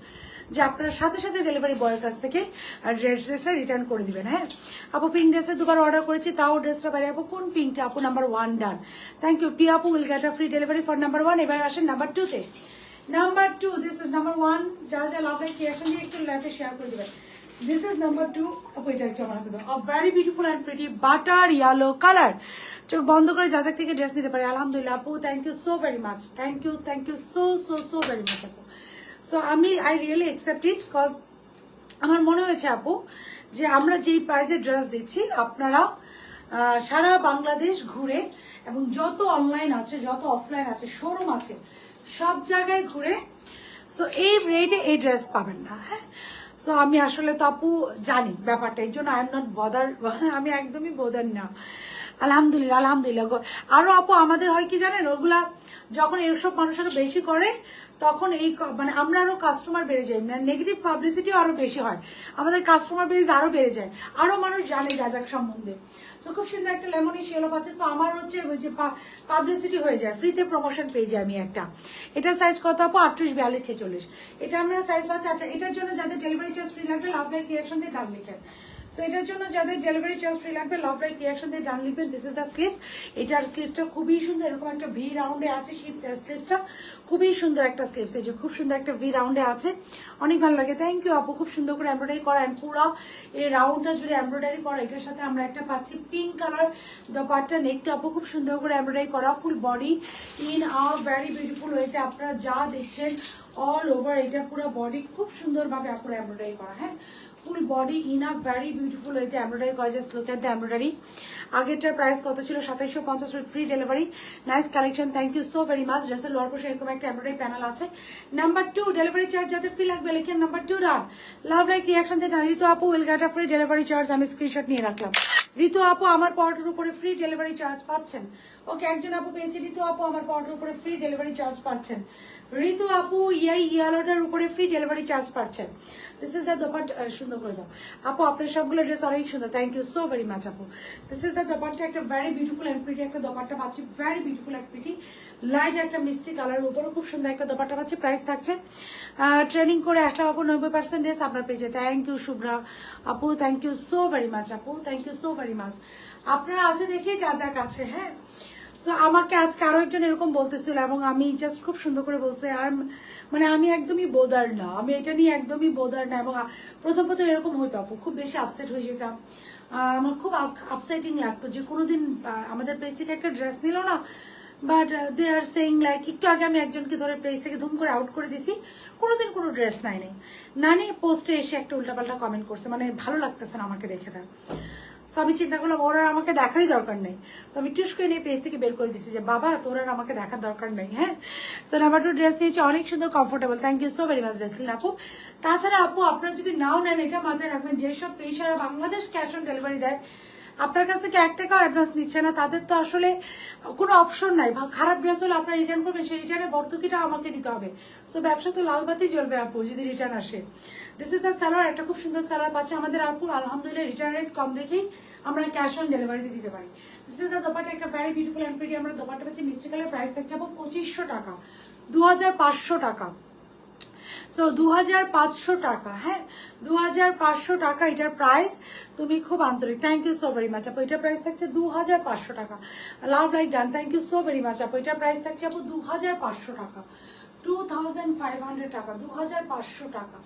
যে আপনার সাথে সাথে ডেলিভারি বয়ের কাছ থেকে ড্রেসটা রিটার্ন করে দিবেন। হ্যাঁ আপু, পিঙ্ক ড্রেসটা 2বার অর্ডার করেছি, তাও ড্রেসটা বাইরে। আপু কোন পিঙ্কটা? আপু number 1 done, thank you. P আপু will get a free delivery for number 1। এবার আসেন নাম্বার 2 তে। Number 2, this is number 1। যারা যা লাভ লাইক ক্রিয়েশন দিয়ে একটু লাইভে শেয়ার করে দেবেন। This is number 2. আপু এটা একটু আমার হাতে দাও। A very beautiful and pretty butter yellow color. চোখ বন্ধ করে যাদের থেকে ড্রেস নিতে পারে। আলহামদুলিল্লাহ আপু, thank you so very much. Thank you so very much আপু। So I really accept it, cause আমার মনে হয়েছে আপু যে আমরা যেই প্রাইসে ড্রেস দিচ্ছি আপনারা সারা বাংলাদেশ ঘুরে এবং যত অনলাইন আছে, যত অফলাইন আছে, শোরুম আছে, সব জায়গায় ঘুরে সো এই রেটে এই ড্রেস পাবেন না। হ্যাঁ, সো আমি আসলে তো আপু জানি ব্যাপারটা, এই জন্য আই এম নট বদার। আমি একদমই বোদার না। আলহামদুলিল্লাহ আলহামদুলিল্লাহ। আরো আপু আমাদের হয় কি জানেন, ওগুলা যখন এইসব মানুষ আরো বেশি করে তখন এই মানে আমরা আরো কাস্টমার বেড়ে যাই, মানে নেগেটিভ পাবলিসিটিও আরো বেশি হয়, আমাদের কাস্টমার বেস আরো বেড়ে যায়, আরো মানুষ জানে যাজাক সম্বন্ধে। তো খুব সুন্দর একটা লেমনি শেলো পাচ্ছে। তো আমার হচ্ছে ওই যে পাবলিসিটি হয়ে যায়, ফ্রিতে প্রমোশন পেয়ে যাই আমি একটা। এটা সাইজ কত আপু? 38, 42, 46। এটা আমরা সাইজ পাচ্ছি। আচ্ছা, এটার জন্য যাদের ডেলিভারি চার্জ ফ্রি লাগবে লাভ লাইক রিয়াকশন দিয়ে ডান লিখেন। সো এটার জন্য যাদের ডেলিভারি চার্জ ফ্রি লাগবে লাভ লাইক রিয়াকশন দিয়ে ডান লিখবেন। This is the slips. এটার স্লিপসটা খুবই সুন্দর, এরকম একটা ভি রাউন্ডে আছে স্লিপসটা, খুবই সুন্দর একটা স্লিপস। এই যে খুব সুন্দর একটা ভি রাউন্ডে আছে, অনেক ভালো লাগে। থ্যাংক ইউ আপু, খুব সুন্দর করে এমব্রয়ডারি করা, পুরো এই রাউন্ডটা জুড়ে এমব্রয়ডারি করা। এটার সাথে আমরা একটা পাচ্ছি পিঙ্ক কালার দোপাট্টা, নেকটা আপু খুব সুন্দর করে এমব্রয়ডারি করা, ফুল body in a very beautiful ওয়েতে আপনারা যা দেখছেন অল ওভার এটা পুরো বডি খুব সুন্দরভাবে আপনারা এমব্রয়ডারি করা। হ্যাঁ, full body in a very beautiful ওয়েতে এমব্রয়ডারি করা। Just look at the embroidery. আগেরটার প্রাইস কত ছিল? 2750 with free delivery. Nice collection, thank you so very much. ড্রেসের লোয়ার পোর্শনে এরকম একটা এমব্রয়ডারি প্যানেল আছে। নাম্বার 2 ডেলিভারি চার্জ যাদের ফ্রি লাগবে লিখেন number 2 done. Love like reaction দিয়ে জানি ঋতু আপু will get a free delivery charge. আমি স্ক্রিনশট নিয়ে রাখলাম। ঋতু আপু আমার পাউডারের উপরে ফ্রি ডেলিভারি চার্জ পাচ্ছেন। ওকে, একজন আপু পেয়েছে ঋতু আপু আমার পাউডারের উপরে ফ্রি ডেলিভারি চার্জ পাচ্ছেন। ঋতু আপু এই ইয়েলোটার উপরে ফ্রি ডেলিভারি চার্জ পাচ্ছেন। This is the dupatta. সুন্দর করে দাও আপু, আপনার সবগুলো ড্রেস অনেক সুন্দর, thank you so very much আপু। দিস ইজ দ্য দোপাট্টা, একটা ভেরি বিউটিফুল এন্ড প্রিটি একটা দোপাট্টা পাচ্ছি, very beautiful and pretty light একটা মিষ্টি কালারের উপরে খুব সুন্দর একটা দোপাট্টা পাচ্ছি। প্রাইস থাকছে ট্রেনিং করে আসলাম আপু 90% ড্রেস আপনার পেয়েছে। থ্যাংক ইউ শুভ্রা আপু, thank you so very much আপু, thank you so very much. আপনারা আছে দেখে যা যা কাছে। হ্যাঁ, সো আমাকে আজকে আরো একজন এরকম বলতেছিল এবং আমি জাস্ট খুব সুন্দর করে বলছে মানে আমি একদমই বোদার না, আমি এটা নিয়ে একদমই বোদার না। এবং প্রথম প্রথম এরকম হইতো আপু, খুব বেশি আপসেট হয়ে যেতাম, আমার খুব আপসেটিং লাগতো যে কোনোদিন আমাদের প্লেস থেকে একটা ড্রেস নিল না, but they are saying like, একটু আগে আমি একজনকে ধরে প্লেস থেকে ধুম করে আউট করে দিছি, কোনোদিন কোনো ড্রেস নাই নানি পোস্টে এসে একটা উল্টাপাল্টা কমেন্ট করছে, মানে ভালো লাগতেছে না আমাকে দেখে তার। সো আমি চিন্তা করলাম ওর আর আমাকে দেখারই দরকার নেই, তো আমি টুস করে নিয়ে পেজ থেকে বের করে দিচ্ছি যে বাবা তোর আর আমাকে দেখার দরকার নেই। হ্যাঁ, সো নাম্বার 2 ড্রেস নিয়েছি, অনেক সুন্দর comfortable, thank you so very much Jeslin আপু। তাছাড়া আপু আপনারা যদি নাও নেন এটা মাথায় রাখবেন, যেসব পেশারা বাংলাদেশ ক্যাশ অন ডেলিভারি দেয় আপনার কাছ থেকে 1 টাকাও অ্যাডভান্স নিচ্ছে না, তাদের তো আসলে কোনো অপশন নাই। খারাপ ড্রেস হলে আপনার রিটার্ন করবেন, সেই রিটার্নে ভর্তুকিটা আমাকে দিতে হবে। সো ব্যবসা তো লালবাতি জ্বলবে আপু যদি রিটার্ন আসে। দিস ইজ দ্য সালোয়ার, একটা খুব সুন্দর সালোয়ার পাচ্ছে আমাদের আপু, আলহামদুলিল্লাহ রিটার্ন রেট কম দেখেই আমরা ক্যাশ অন ডেলিভারিতে দিতে পারি। দিস ইজ দ্য দোপাট্টা, একটা ভেরি বিউটিফুল এন্ড প্রিটি আমরা দোপাট্টা পাচ্ছি মিষ্টি কালার। প্রাইস থাকছে আপু 2500 টাকা, 2500 টাকা। সো 2500 টাকা। হ্যাঁ, 2500 টাকা এটার প্রাইস। তুমি খুব আন্তরিক, thank you so very much আপু। এটার প্রাইস থাকছে 2500 টাকা। Love like done, thank you so very much আপু। এটার প্রাইস থাকছে আপু 2500 টাকা, 2500 টাকা, 2500 টাকা।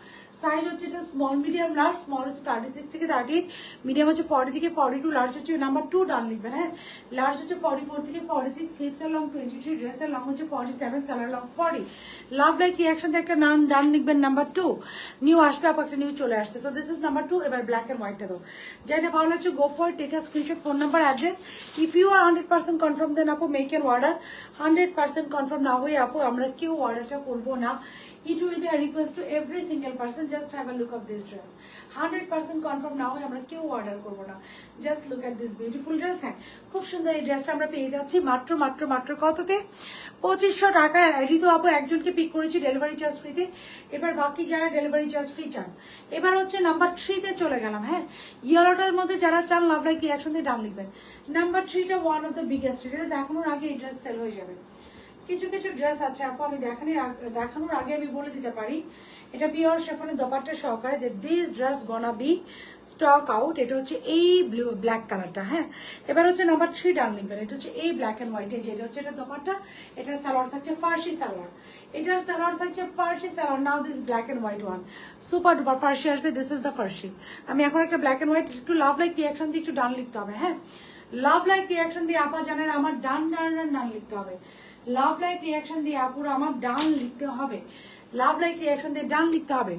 সাইজ হচ্ছে এটা স্মল মিডিয়াম লার্জ, স্মল হচ্ছে 36 থেকে 38, মিডিয়াম হচ্ছে 40 থেকে 42, লার্জ হচ্ছে নাম্বার 2 ডান লিখবেন। হ্যাঁ, লার্জ হচ্ছে 44 থেকে 46, স্লিভসের লং 23, ড্রেসের লং হচ্ছে 47, সালোয়ার লং 40। লাভ লাইক রিয়াকশন দিয়ে একটা ডান লিখবেন নাম্বার 2। নিউ আসবে আপু, একটা নিউ চলে আসছে। So this is number 2। এবার ব্ল্যাক এন্ড হোয়াইটটা দাও, যেটা ভালো লাগছে go for, take a screenshot, phone number, address. If you are 100% confirm then আপু মেক এন অর্ডার। 100% কনফার্ম না হয়ে আপু আমরা কেউ অর্ডারটা করবো না। It will be a request to every single person, just have a look of this dress. 100% confirm না হয়ে আমরা কেউ অর্ডার করবো না। Just look at this beautiful dress. হ্যাঁ, খুব সুন্দর এই ড্রেসটা আমরা পেয়ে যাচ্ছি মাত্র মাত্র মাত্র কততে? 2500 টাকায়। ঋতু আপু একজনকে পিক করেছি ডেলিভারি চার্জ ফ্রিতে। এবার বাকি যারা ডেলিভারি চার্জ ফ্রি চান, এবার হচ্ছে নাম্বার 3-তে চলে গেলাম। হ্যাঁ, ইয়েলোটার মধ্যে যারা চান লাভ লাইক রিয়াকশন দিয়ে ডান লিখবেন। নাম্বার 3টা ওয়ান অফ দ্য বিগেস্ট, এটা দেখানোর আগে এই ড্রেস সেল হয়ে যাবে। কিছু কিছু ড্রেস আছে আপু আমি দেখানোর আগে আমি বলে দিতে পারি, এটা পিওর শেফনের দোপাট্টা সহকারে যে this dress গনা B stock out. এটা হচ্ছে এই ব্লু ব্ল্যাক কালারটা। হ্যাঁ, এবার হচ্ছে নাম্বার 3 ডান লিখবেন। এটা হচ্ছে এই ব্ল্যাক এন্ড হোয়াইট, এই যে এটা হচ্ছে এটা দোপাট্টা, এটার সালোয়ার থাকছে ফার্সি সালোয়ার, এটার সালোয়ার থাকছে farshi salwar. Now this black and white one super duper farshi আসবে। This is the farshi. আমি এখন একটা ব্ল্যাক এন্ড হোয়াইট, একটু লাভ লাইক রিয়াকশন দিয়ে একটু ডান লিখতে হবে। হ্যাঁ, লাভ লাইক রিয়াকশন দিয়ে আপা জানেন আমার ডান ডান ডান লিখতে হবে। লাভ লাইক রিয়াকশন দিয়ে আপুরা আমার ডান লিখতে হবে, লাভ লাইক রিয়াকশন দিয়ে ডান লিখতে হবে।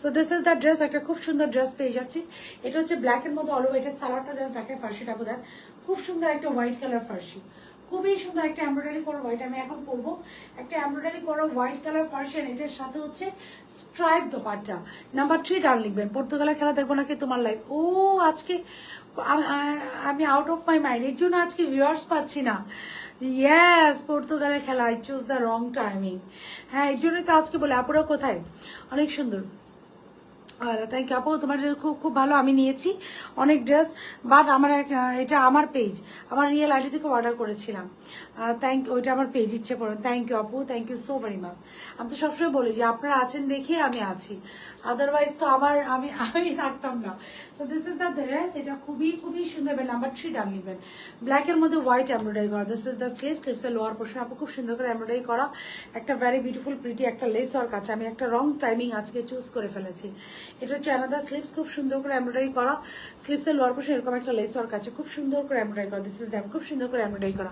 So this is the dress, একটা খুব সুন্দর ড্রেস পেয়ে যাচ্ছি। এটা হচ্ছে ব্ল্যাক এর মধ্যে অল ওভার, এটা সালোয়ারটা জাস্ট দেখেন ফার্সিটা বোধহয় খুব সুন্দর একটা হোয়াইট কালার ফার্সি, খুবই সুন্দর একটা এমব্রয়ডারি করা হোয়াইট। আমি এখন পরবো একটা এমব্রয়ডারি করা হোয়াইট কালার ফার্সি, এটার সাথে হচ্ছে স্ট্রাইপ দোপাট্টা। নাম্বার 3 ডান লিখবেন। পর্তুগালের খেলা দেখবো নাকি তোমার লাইফ। ও আজকে আমি আউট অফ মাই মাইন্ড, এর জন্য আজকে ভিউয়ার্স পাচ্ছি না। ইয়েস, পর্তুগালের খেলা, I choose the wrong timing. হ্যাঁ, এর জন্যই তো আজকে বলে আপুরা কোথায়, অনেক সুন্দর। থ্যাংক ইউ আপু, তোমার খুব খুব ভালো, আমি নিয়েছি অনেক ড্রেস, বাট আমার এটা আমার পেজ, আমার রিয়েল আইডি থেকে অর্ডার করেছিলাম। ওইটা আমার পেজ, ইচ্ছে করুন। থ্যাংক ইউ আপু, thank you so very much. আমি তো সবসময় বলি যে আপনারা আছেন দেখে আমি আছি, আদারওয়াইজ তো আমি থাকতাম না। So this is the dress, এটা খুবই খুবই সুন্দর। নাম্বার 3 ডান নেবেন, ব্ল্যাকের মধ্যে হোয়াইট এমব্রয়ডারি করা। দিস ইজ দ্য স্লিভসের লোয়ার পোর্শন আপু খুব সুন্দর করে এমব্রয়ডারি করা, একটা ভেরি বিউটিফুল প্রিটি একটা লেস ওয়ার্ক আছে। আমি একটা রং টাইমিং আজকে চুজ করে ফেলেছি। এটা হচ্ছে অ্যানাদার স্লিভস, খুব সুন্দর করে এমব্রয়ডারি করা। স্লিভসের লোয়ার পোর্শন এরকম একটা লেস ওয়ার্ক আছে, খুব সুন্দর করে এমব্রয়ডারি করা। দিস ইজ দ্যাম, খুব সুন্দর করে এমব্রয়ডারি করা।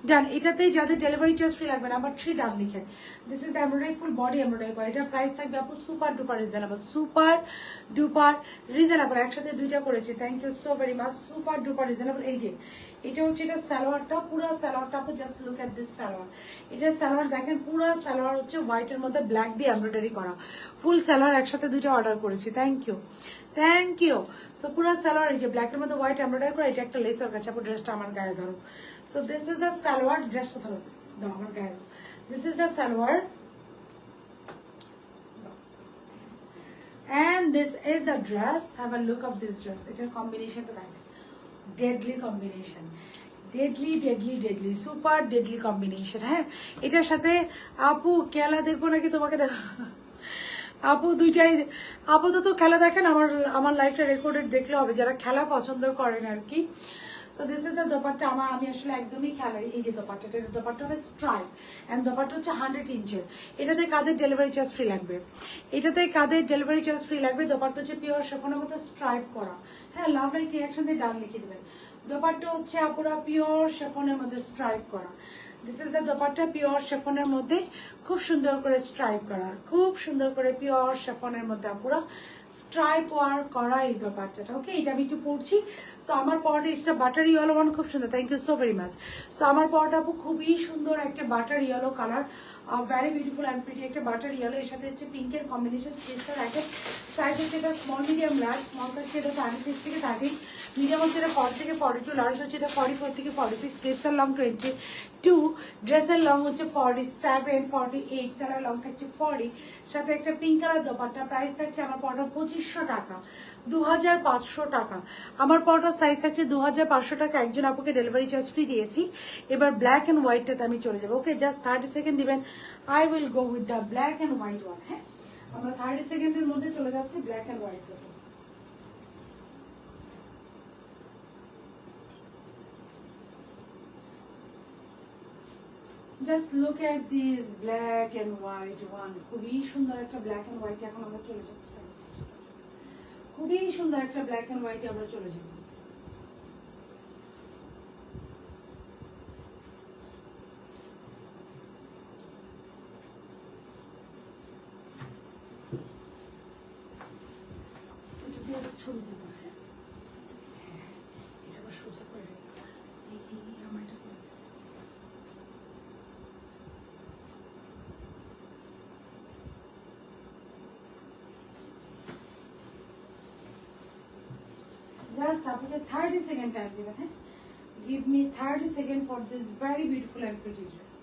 ডান। এটাতেই যাদের ডেলিভারি চার্জ ফ্রি লাগবে, নাম্বার 3 ডান লিখেন। This is the embroidery, full body embroidery করা। এটার প্রাইস থাকবে আপু super duper reasonable, super duper reasonable. একসাথে দুইটা করেছি, thank you so very much. Super duper reasonable. এই যে এটা হচ্ছে এটা সালোয়ারটা, পুরো সালোয়ারটা আপু just look at this salwar. এটা সালোয়ার দেখেন, পুরো সালোয়ার হচ্ছে হোয়াইটের মধ্যে ব্ল্যাক দিয়ে এমব্রয়ডারি করা, ফুল সালোয়ার একসাথে দুইটা অর্ডার করেছি। Thank you, thank you. So পুরো সালোয়ার এই যে ব্ল্যাকের মধ্যে হোয়াইট এমব্রয়ডারি করা, এটা একটা লেসের কাছে আপু। ড্রেসটা আমার গায়ে ধরো। So this is the salwar, ড্রেসটা ধরো, দাও আমার গায়ে। This is the salwar and this is the dress. Have a look of this dress. এটার কম্বিনেশনটা দেখেন, deadly combination, deadly super deadly combination. হ্যাঁ, এটার সাথে আপু খেলা দেখবো নাকি তোমাকে আপু দুইটাই, আপাতত খেলা দেখেন, আমার লাইফটা রেকর্ডেড দেখলে হবে, যারা খেলা পছন্দ করেন আর কি। So this is the dupatta. আমি আসলে একদমই খেলাই। এই যে দোপাট্টাটা, এটা দোপাট্টা হবে স্ট্রাইপ অ্যান্ড দোপাট্টা হচ্ছে 100 ইঞ্চের। এটাতে কাদের ডেলিভারি চার্জ ফ্রি লাগবে? এটাতে কাদের ডেলিভারি চার্জ ফ্রি লাগবে? দোপাট্টা হচ্ছে পিওর শিফনের মধ্যে স্ট্রাইপ করা। হ্যাঁ, লাভ লাইক রিয়াকশন দিয়ে ডান লিখে দেবেন। দোপাট্টা হচ্ছে আপুরা পিওর শিফনের মধ্যে স্ট্রাইপ করা। This is the dupatta, pure শিফনের মধ্যে খুব সুন্দর করে স্ট্রাইপ করা, খুব সুন্দর করে পিওর শিফনের মধ্যে আপুরা স্ট্রাইপ ওয়ার্ক করা এই দোপাট্টাটা। ওকে, এটা আমি একটু পড়ছি। সো আমার পরটা it's a butter yellow one, খুব সুন্দর, thank you so very much. So আমার পরটা আপু খুবই সুন্দর একটা butter yellow colour, very beautiful and pretty একটা বাটার ইয়েলো। এর সাথে হচ্ছে পিঙ্কের কম্বিনেশন। স্লিভসটা দেখেন, সাইজ হচ্ছে এটা স্মল মিডিয়াম লার্জ, স্মল হচ্ছে এটা 36 থেকে 30, মিডিয়াম হচ্ছে এটা 40 থেকে 42, লার্জ হচ্ছে এটা 44 থেকে 46, স্লিভসের লং 22, ড্রেসের লং হচ্ছে 47, 48, সালোয়ার লং থাকছে 40, সাথে একটা পিঙ্ক কালার দোপাট্টা। প্রাইস থাকছে আমার পরটা 2500 টাকা, 2500 টাকা। আমার পরটার সাইজ থাকছে 2500 টাকা। একজন আপুকে ডেলিভারি চার্জ ফ্রি দিয়েছি। এবার ব্ল্যাক অ্যান্ড হোয়াইটটাতে আমি চলে যাবো। ওকে, জাস্ট 30 সেকেন্ড দিবেন। I will go with the black and white one. হ্যাঁ, আমরা 30 সেকেন্ডের মধ্যে চলে যাচ্ছি black and white. Just look at this black and white one. খুবই সুন্দর একটা ব্ল্যাক এন্ড হোয়াইট। এখন আমরা চলে যাব, খুবই সুন্দর একটা ব্ল্যাক এন্ড হোয়াইট আমরা চলে যাব। ছবি দেবো। হ্যাঁ, এটা আবার সোজা করে আমার এটা just আপনাকে 30 সেকেন্ড টাইম দিবেন। হ্যাঁ, give me 30 seconds for this very beautiful and pretty dress.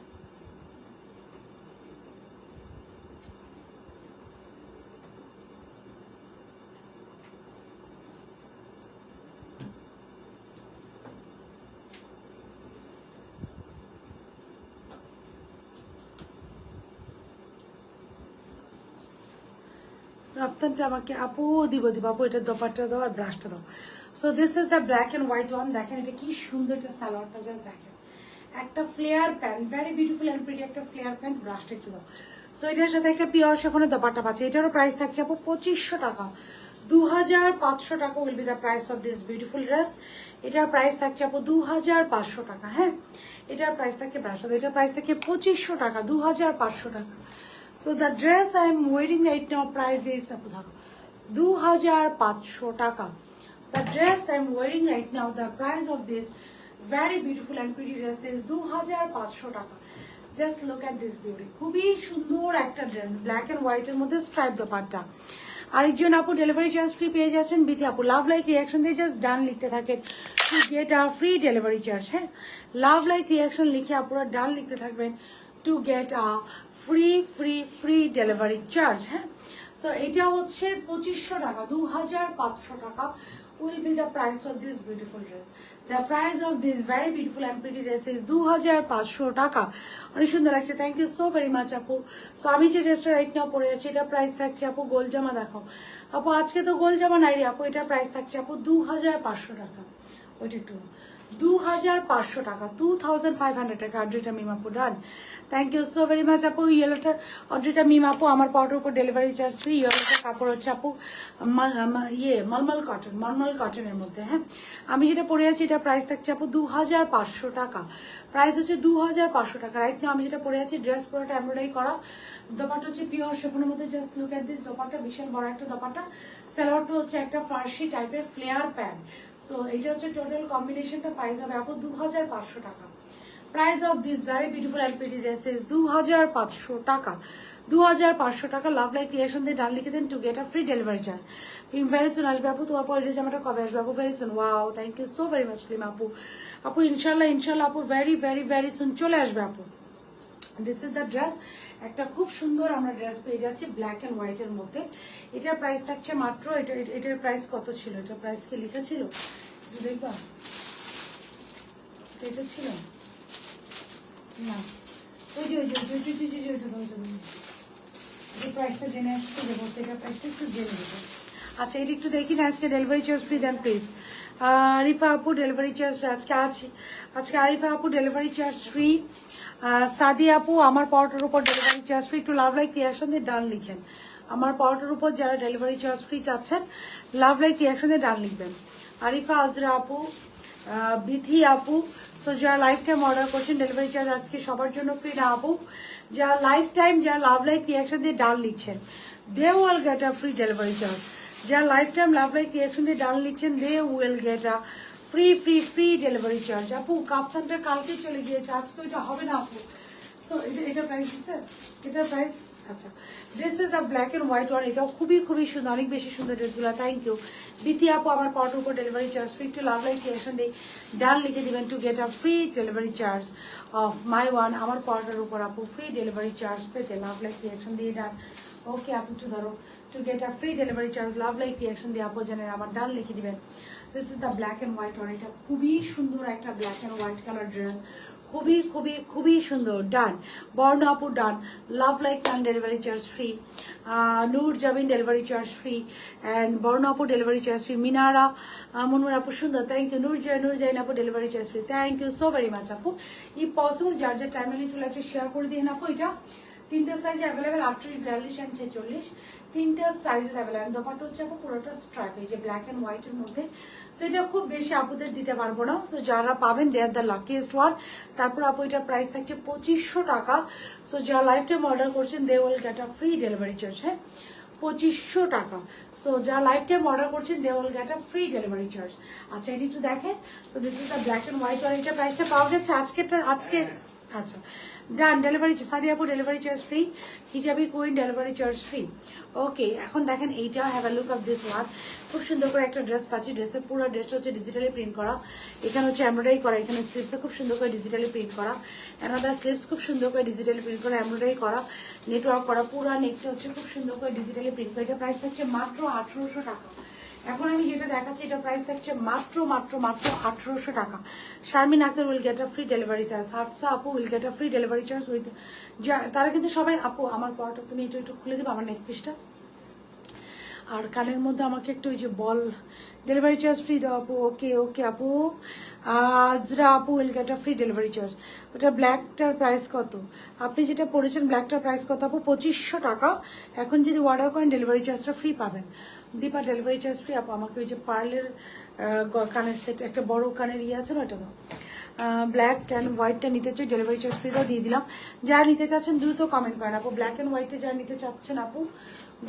রফতানটা আমাকে আপু দিব আপু, এটা দোপাট্টা দাও আর ব্রাশটা দাও। So this is the black and white one. দেখেন এটা কি সুন্দর একটা সালোয়ারটা, জাস্ট দেখেন, একটা flare pant, very beautiful and pretty একটা ফ্লেয়ার প্যান্ট। ব্রাশটা একটু দাও। সো এটার সাথে একটা পিওর শিফনের দোপাট্টা পাচ্ছে। এটারও প্রাইস থাকছে আপু 2500 টাকা, 2500 টাকা will be the price of this beautiful dress. এটার প্রাইস থাকছে আপু 2500 টাকা। হ্যাঁ, এটার প্রাইস থাকছে ব্রাশটা, এটার প্রাইস থাকছে 2500 টাকা, 2500 টাকা। So the dress I am wearing right now price is 2500 টাকা। The dress I am wearing right now, the price of this very beautiful and pretty dress is 2500 টাকা। Just look at this beauty, খুবই সুন্দর একটা ড্রেস, ব্ল্যাক এন্ড হোয়াইট এর মধ্যে স্ট্রাইপ দোপাট্টা। আরেকজন আপু ডেলিভারি চার্জ ফ্রি পেয়ে যাচ্ছেন। বিথি আপু লাভ লাইক রিয়াকশন দিয়ে জাস্ট ডান লিখতে থাকেন to get a free delivery charge. হ্যাঁ, লাভ লাইক রিয়াকশন লিখে আপুরা ডান লিখতে থাকবেন to get a free free free delivery charge. হ্যাঁ, সো এটা হচ্ছে 2500 টাকা, 2500 টাকা will be the price for this beautiful dress. The price of this very beautiful and pretty dress is 2500 টাকা। অনেক সুন্দর লাগছে, thank you so very much আপু। সো আমি যে ড্রেসটা রাইট নাও পরে আছি এটা প্রাইস থাকছে আপু, গোল জামা দেখাও আপু, আজকে তো গোল জামা নাই রে আপু, এটা প্রাইস থাকছে আপু 2500 টাকা। ওইটা একটু 2500 টাকা, 2500 টাকা। অর্ডারটা মিম আপু done, thank you so very much আপু। ইয়েলোটার অর্ডারটা মিম আপু, আমার পাউডার উপর ডেলিভারি চার্জ ফ্রি। ইয়েলোটার কাপড় হচ্ছে আপু মলমল কটন, মলমল কটনের মধ্যে। হ্যাঁ, আমি যেটা পরে আছি এটা প্রাইস থাকছে আপু 2500 টাকা, প্রাইস হচ্ছে 2500 টাকা। রাইট না আমি যেটা পরে আছি ড্রেস পুরোটা এমব্রয়ডারি করা, দোপাট্টা হচ্ছে পিওর শিফনের মধ্যে। Just look at this dupatta, বিশাল বড় একটা দোপাট্টা। সালোয়ারটা হচ্ছে একটা ফার্সি টাইপের ফ্লেয়ার প্যান্ট। সো এটা হচ্ছে টোটাল কম্বিনেশনটা প্রাইস হবে আপু 2500 টাকা। Price of this very beautiful and pretty dresses 2500 টাকা, 2500 টাকা। লাভ লাইক ক্রিয়েশন দিয়ে ডান লিখে দেন to get a free delivery charge. Very soon আসবে আপু, তোমার পরে জামাটা কবে আসবে আপু? Very soon. Wow, thank you so very much Lim আপু। আপু ইনশাল্লাহ ইনশাল্লাহ আপু ভেরি ভেরি ভেরি সুন চলে আসবে আপু। দিস ইজ দ্য ড্রেস, একটা খুব সুন্দর আমরা ড্রেস পেয়ে যাচ্ছি ব্ল্যাক অ্যান্ড হোয়াইটের মধ্যে। এটার প্রাইস থাকছে মাত্র, এটার প্রাইস কত ছিল? এটার প্রাইস কি লেখা ছিল দেখবা? এটা ছিল না, ওই যে এই প্রাইসটা জেনে আসতে দেবো, সেটার প্রাইসটা একটু জেনে দেবো। আচ্ছা, এটা একটু দেখি না। আজকে ডেলিভারি চার্জ ফ্রি দেন প্লিজ। আরিফা আপু ডেলিভারি চার্জ আজকে আছে, আজকে আরিফা আপু ডেলিভারি চার্জ ফ্রি। সাদি আপু আমার পাউডার উপর ডেলিভারি চার্জ ফ্রি। একটু লাভ লাইক রিয়াকশন দিয়ে ডান লিখেন। আমার পাউডার উপর যারা ডেলিভারি চার্জ ফ্রি চাচ্ছেন লাভ লাইক রিয়াকশন দিয়ে ডান লিখবেন। আরিফা আজরা আপু, বিথি আপু, সো যারা লাইফ টাইম অর্ডার করছেন ডেলিভারি চার্জ আজকে সবার জন্য ফ্রি না আপু। যারা লাইফ টাইম, যারা লাভ লাইক রিয়াকশন দিয়ে ডান লিখছেন they will get a free delivery charge. যারা life time love like reaction দিয়ে ডান লিখছেন they will get a free free free delivery charge. আপু কাপ্তানটা কালকে চলে গিয়েছে, আজকে ওইটা হবে না আপু। সো এটা প্রাইস দিচ্ছে, এটার প্রাইস। আচ্ছা, this is a black and white one. এটাও খুবই খুবই সুন্দর, অনেক বেশি সুন্দর ড্রেসগুলো। থ্যাংক ইউ বিথি আপু, আমার পাউডার উপর delivery charge free. To love like reaction দিয়ে ডান লিখে দিবেন to get a free delivery charge of my one. আমার পাউডার উপর আপু ফ্রি ডেলিভারি চার্জ পেতে লাভ লাইক রিয়াকশন দিয়ে ডান। ওকে আপু, একটু ধরো। To get a free delivery charge love like reaction দিয়ে আপু জানেন আমার ডান লিখে দিবেন। This is the black and white one. এটা খুবই সুন্দর একটা black and white colour dress, খুবই খুবই খুবই সুন্দর। ডান বর্ণ আপু done, love like done delivery charge free. Noor Jamin delivery charge free and Borno আপু delivery charge free. Minara Monur আপু সুন্দর, থ্যাংক ইউ। নূর জাইন আপু delivery charge free, thank you so very much আপু। ইফ পসিবল যার যার টাইম একটু লাইফে শেয়ার করে দিন আপু। এটা তিনটা সাইজ অ্যাভেলেবেল, 38, 42 অ্যান্ড 46, তিনটা সাইজেস অ্যাভেলেবেল। দোপাট্টা হচ্ছে আপু পুরোটা স্ট্রাইপ, এই যে ব্ল্যাক অ্যান্ড হোয়াইটের মধ্যে। সো এটা খুব বেশি আপুদের দিতে পারবো না, সো যারা পাবেন দে আর দ্য লাকিয়েস্ট ওয়ান। তারপর আপু এটার প্রাইস থাকছে 2500 টাকা। সো যারা লাইফ টাইম অর্ডার করছেন they will get a free delivery charge. হ্যাঁ, 2500 টাকা। সো যারা লাইফ টাইম অর্ডার করছেন they will get a free delivery charge. আচ্ছা, এটি একটু দেখেন। So this is the black and white one. এটা প্রাইসটা পাওয়া গেছে আজকে। আচ্ছা ডান, ডেলিভারি সাদি আপু delivery charge free. Hijabi Queen delivery charge free. Okay, এখন দেখেন এইটা, have a look of this one. খুব সুন্দর করে একটা ড্রেস পাচ্ছি। ড্রেসের পুরো ড্রেসটা হচ্ছে ডিজিটালি প্রিন্ট করা, এখানে হচ্ছে এমব্রয়ডারি করা, এখানে স্লিপসে খুব সুন্দর করে ডিজিটালি প্রিন্ট করা, অ্যানাদার স্লিপস খুব সুন্দর করে ডিজিটালি প্রিন্ট করা, এমব্রয়ডারি করা, নেটওয়ার্ক করা, পুরো নেকটা হচ্ছে খুব সুন্দর করে ডিজিটালি প্রিন্ট করা। এটা প্রাইস থাকছে মাত্র 1800 টাকা। এখন আমি যেটা দেখাচ্ছি এটা প্রাইস থাকছে মাত্র মাত্র মাত্র 1800 টাকা। Sharmin Akter will get a free delivery charge. Hafsa আপু will get a free delivery charge with, তারা কিন্তু সবাই আপু আমার পরটা তুমি এটা একটু খুলে দেবো আমার নেক পিসটা, আর কানের মধ্যে আমাকে একটু ওই যে বল ডেলিভারি চার্জ ফ্রি দাও আপু। ওকে ওকে আপু। আজরা আপু will get a free delivery charge. ওটা ব্ল্যাকটার প্রাইস কত? আপনি যেটা পড়েছেন ব্ল্যাকটার প্রাইস কত আপু? 2500 টাকা। এখন যদি অর্ডার করেন ডেলিভারি চার্জটা ফ্রি পাবেন। দীপা ডেলিভারি চার্জ ফ্রি আপু। আমাকে ওই যে পার্লের কানের সেট, একটা বড় কানের ইয়ে আছে না, ওটা দাও। ব্ল্যাক অ্যান্ড হোয়াইটটা নিতে চাই, ডেলিভারি চার্জ ফ্রি দাও, দিয়ে দিলাম। যারা নিতে চাচ্ছেন দ্রুত কমেন্ট করেন আপু। ব্ল্যাক অ্যান্ড হোয়াইটে যারা নিতে চাচ্ছেন আপু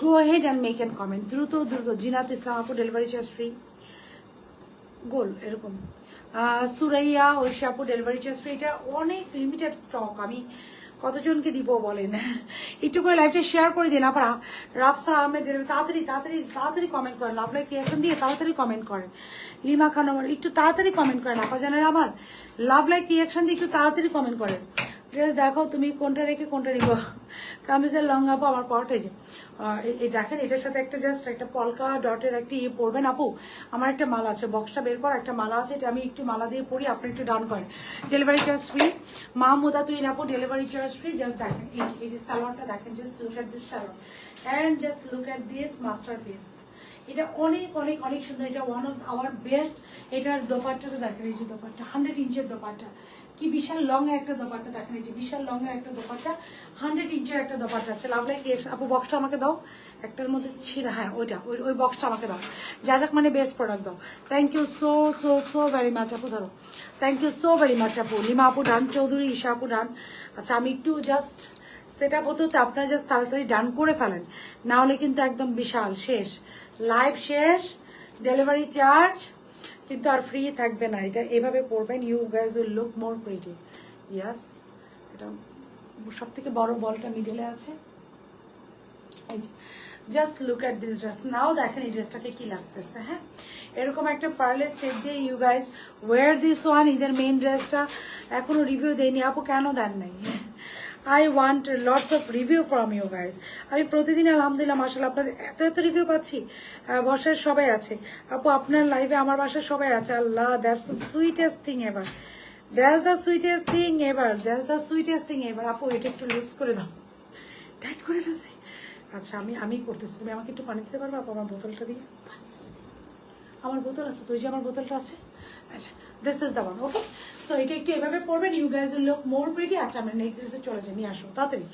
go head and make and comment, দ্রুত দ্রুত। জিনাত ইসলাম আপু ডেলিভারি চার্জ ফ্রি, গোল এরকম। সুরাইয়া ঐশী আপু ডেলিভারি চার্জ ফ্রি। এটা অনেক লিমিটেড স্টক, আমি কতজনকে দিব বলেন, একটু করে লাইভটা শেয়ার করে দিন। আবার রাফসা আহমেদ তাড়াতাড়ি তাড়াতাড়ি তাড়াতাড়ি কমেন্ট করেন, লাভ লাইক রিয়াকশন দিয়ে তাড়াতাড়ি কমেন্ট করেন। লিমা খান আমার একটু তাড়াতাড়ি কমেন্ট করেন আপা জানেন, আমার লাভ লাইক রিয়াকশন দিয়ে একটু তাড়াতাড়ি কমেন্ট করেন। ড্রেস দেখো তুমি কোনটা রেখে কোনটা নিব। কামিজের লং আপু আমার পট এই যে এই দেখেন, এটার সাথে একটা জাস্ট একটা পলকা ডটের একটা ইয়ে পরবেন আপু। আমার একটা মালা আছে, বক্সটা বের করা একটা মালা আছে, এটা আমি একটু মালা দিয়ে পরি, আপনি একটু ডান করেন। ডেলিভারি চার্জ ফ্রি, মাহমুদা তুই আপু ডেলিভারি চার্জ ফ্রি। জাস্ট দেখেন এই যে সালোয়ারটা দেখেন, just look at this salwar and just look at this masterpiece. এটা অনেক অনেক অনেক সুন্দর, এটা ওয়ান অফ আওয়ার বেস্ট। এটার দোপাট্টাটা দেখেন, এই যে দোপাট্টা 100 ইঞ্চের দোপাট্টা, কি বিশাল লং এর একটা দোপাট্টা দেখেন, এই যে বিশাল লং এর একটা দোপাট্টা, 100 ইঞ্চের একটা দোপাট্টা আছে। লাভ লাইক আপু বক্সটা আমাকে দাও, একটার মধ্যে ছিঁড়া, হ্যাঁ ওইটা ওই বক্সটা আমাকে দাও। যাক মানে বেস্ট প্রোডাক্ট দাও। Thank you so so so very much আপু, ধরো thank you so very much আপু। লিমা আপু ডান, চৌধুরী ঈশা আপু ডান। আচ্ছা আমি একটু জাস্ট সেট আপ হতে হতে আপনারা জাস্ট তাড়াতাড়ি ডান করে ফেলেন, না হলে কিন্তু একদম বিশাল শেষ, লাইভ শেষ। ডেলিভারি চার্জ কিন্তু আর ফ্রি থাকবে না, এটা এভাবে পরবেন, you guys will look more pretty. Yes, এটা সব থেকে বড় বলটা মিডলে আছে। Just look at this dress now, দেখেন এই ড্রেসটাকে কি লাগতেছে। হ্যাঁ, এরকম একটা পার্লের সেট দিয়ে you guys wear this one. ঈদের মেইন ড্রেসটা এখনো রিভিউ দেয়নি আপু, কেন দেন নাই? I want lots of review from you guys. আমি প্রতিদিন আলহামদুলিল্লাহ মাশাআল্লাহ আপনাদের এত এত রিভিউ পাচ্ছি। বর্ষার সবাই আছে আপু, আপনার লাইভে আমার বাসার সবাই আছে। আল্লাহ, that's the sweetest thing ever, that's the sweetest thing ever, that's the sweetest thing ever. আপু এটা একটু লুজ করে দাও, টাইট করে ফেলছি। আচ্ছা আমি করতেছি, তুমি আমাকে একটু পানি দিতে পারবে আপু আমার বোতলটা দিয়ে? আমার বোতল আছে তো, ওই যে আমার বোতলটা আছে। আচ্ছা, this is the one. Okay, so এটা একটু এভাবে পড়বেন, you guys will look more pretty. আচ্ছা আমরা নেক্সট ড্রেসে চলে যাই, নিয়ে আসো তাড়াতাড়ি।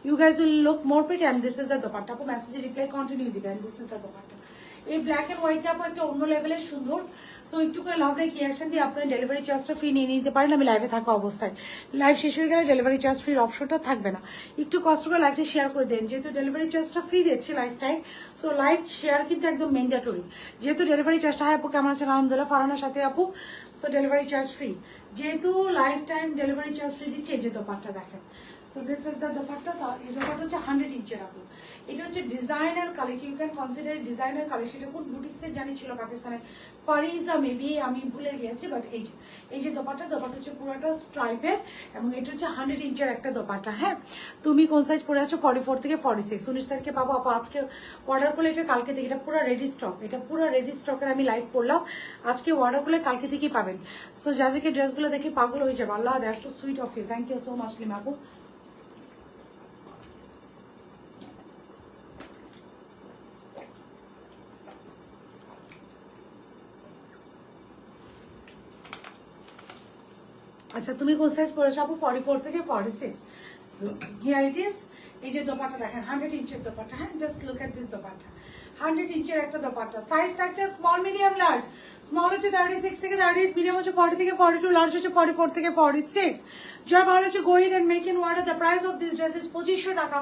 You guys will look more pretty and this is the dupatta. আপু মেসেজে রিপ্লাই কন্টিনিউ দিবে, and this is the dupatta. এই ব্ল্যাক এন্ড হোয়াইটটা আপু একটা অন্য লেভেলের সুন্দর। সো একটু করে লাভ লাইক রিয়াকশন দিয়ে আপনার ডেলিভারি চার্জটা ফ্রি নিয়ে নিতে পারেন। আমি লাইভে থাকা অবস্থায়, লাইভ শেষ হয়ে গেলে ডেলিভারি চার্জ ফ্রির অপশনটা থাকবে না। একটু কষ্ট করে লাইভটা শেয়ার করে দেন, যেহেতু ডেলিভারি চার্জটা ফ্রি দিচ্ছি life time. So live share কিন্তু একদম ম্যান্ডেটরি, যেহেতু ডেলিভারি চার্জটা। হ্যাঁ আপু কেমন আছেন? আলহামদুলিল্লাহ, ফারহানার সাথে আপু। সো ডেলিভারি চার্জ ফ্রি, যেহেতু life time delivery charge free দিচ্ছে। এই যে দোপাট্টা দেখেন, so this is the dupatta. এই দোপাট্টা হচ্ছে 100 ইঞ্চের আপু। এটা হচ্ছে designer collection, you can consider designer collection. এটা কোন বুটিক্সের জানি ছিল পাকিস্তানের, পারিজা মেবি, আমি ভুলে গিয়েছি। বাট এই যে দোপাট্টা হচ্ছে পুরোটা স্ট্রাইপের, এবং এটা হচ্ছে 100 ইঞ্চের একটা দোপাট্টা। হ্যাঁ, তুমি কোন সাইজ পরে আছো? 44 থেকে 46। 19 তারিখে পাবো আপু। আজকে অর্ডার করলে এটা কালকে থেকে, এটা পুরো রেডি স্টক, এটা পুরো রেডি স্টকের আমি লাইভ করলাম। আজকে অর্ডার করলে কালকে থেকেই পাবেন। সো যাদেরকে ড্রেসগুলো দেখে পাগল হয়ে যাবে। আল্লাহ, that's so sweet of you, thank you so much Lima আপু। আচ্ছা তুমি কোন সাইজ পরেছো আপু? 44 থেকে 46। So here it is. এই যে দোপাট্টা দেখেন, 100 ইঞ্চের দোপাট্টা। হ্যাঁ, just look at this dupatta, 100 ইঞ্চের একটা দোপাট্টা। সাইজ থাকছে স্মল, মিডিয়াম, লার্জ। স্মল হচ্ছে 36 থেকে 38, মিডিয়াম হচ্ছে 40 থেকে 42, লার্জ হচ্ছে 44 থেকে 46। যারা ভালো হচ্ছে go head and make in order. The price of this dress is 2500 টাকা।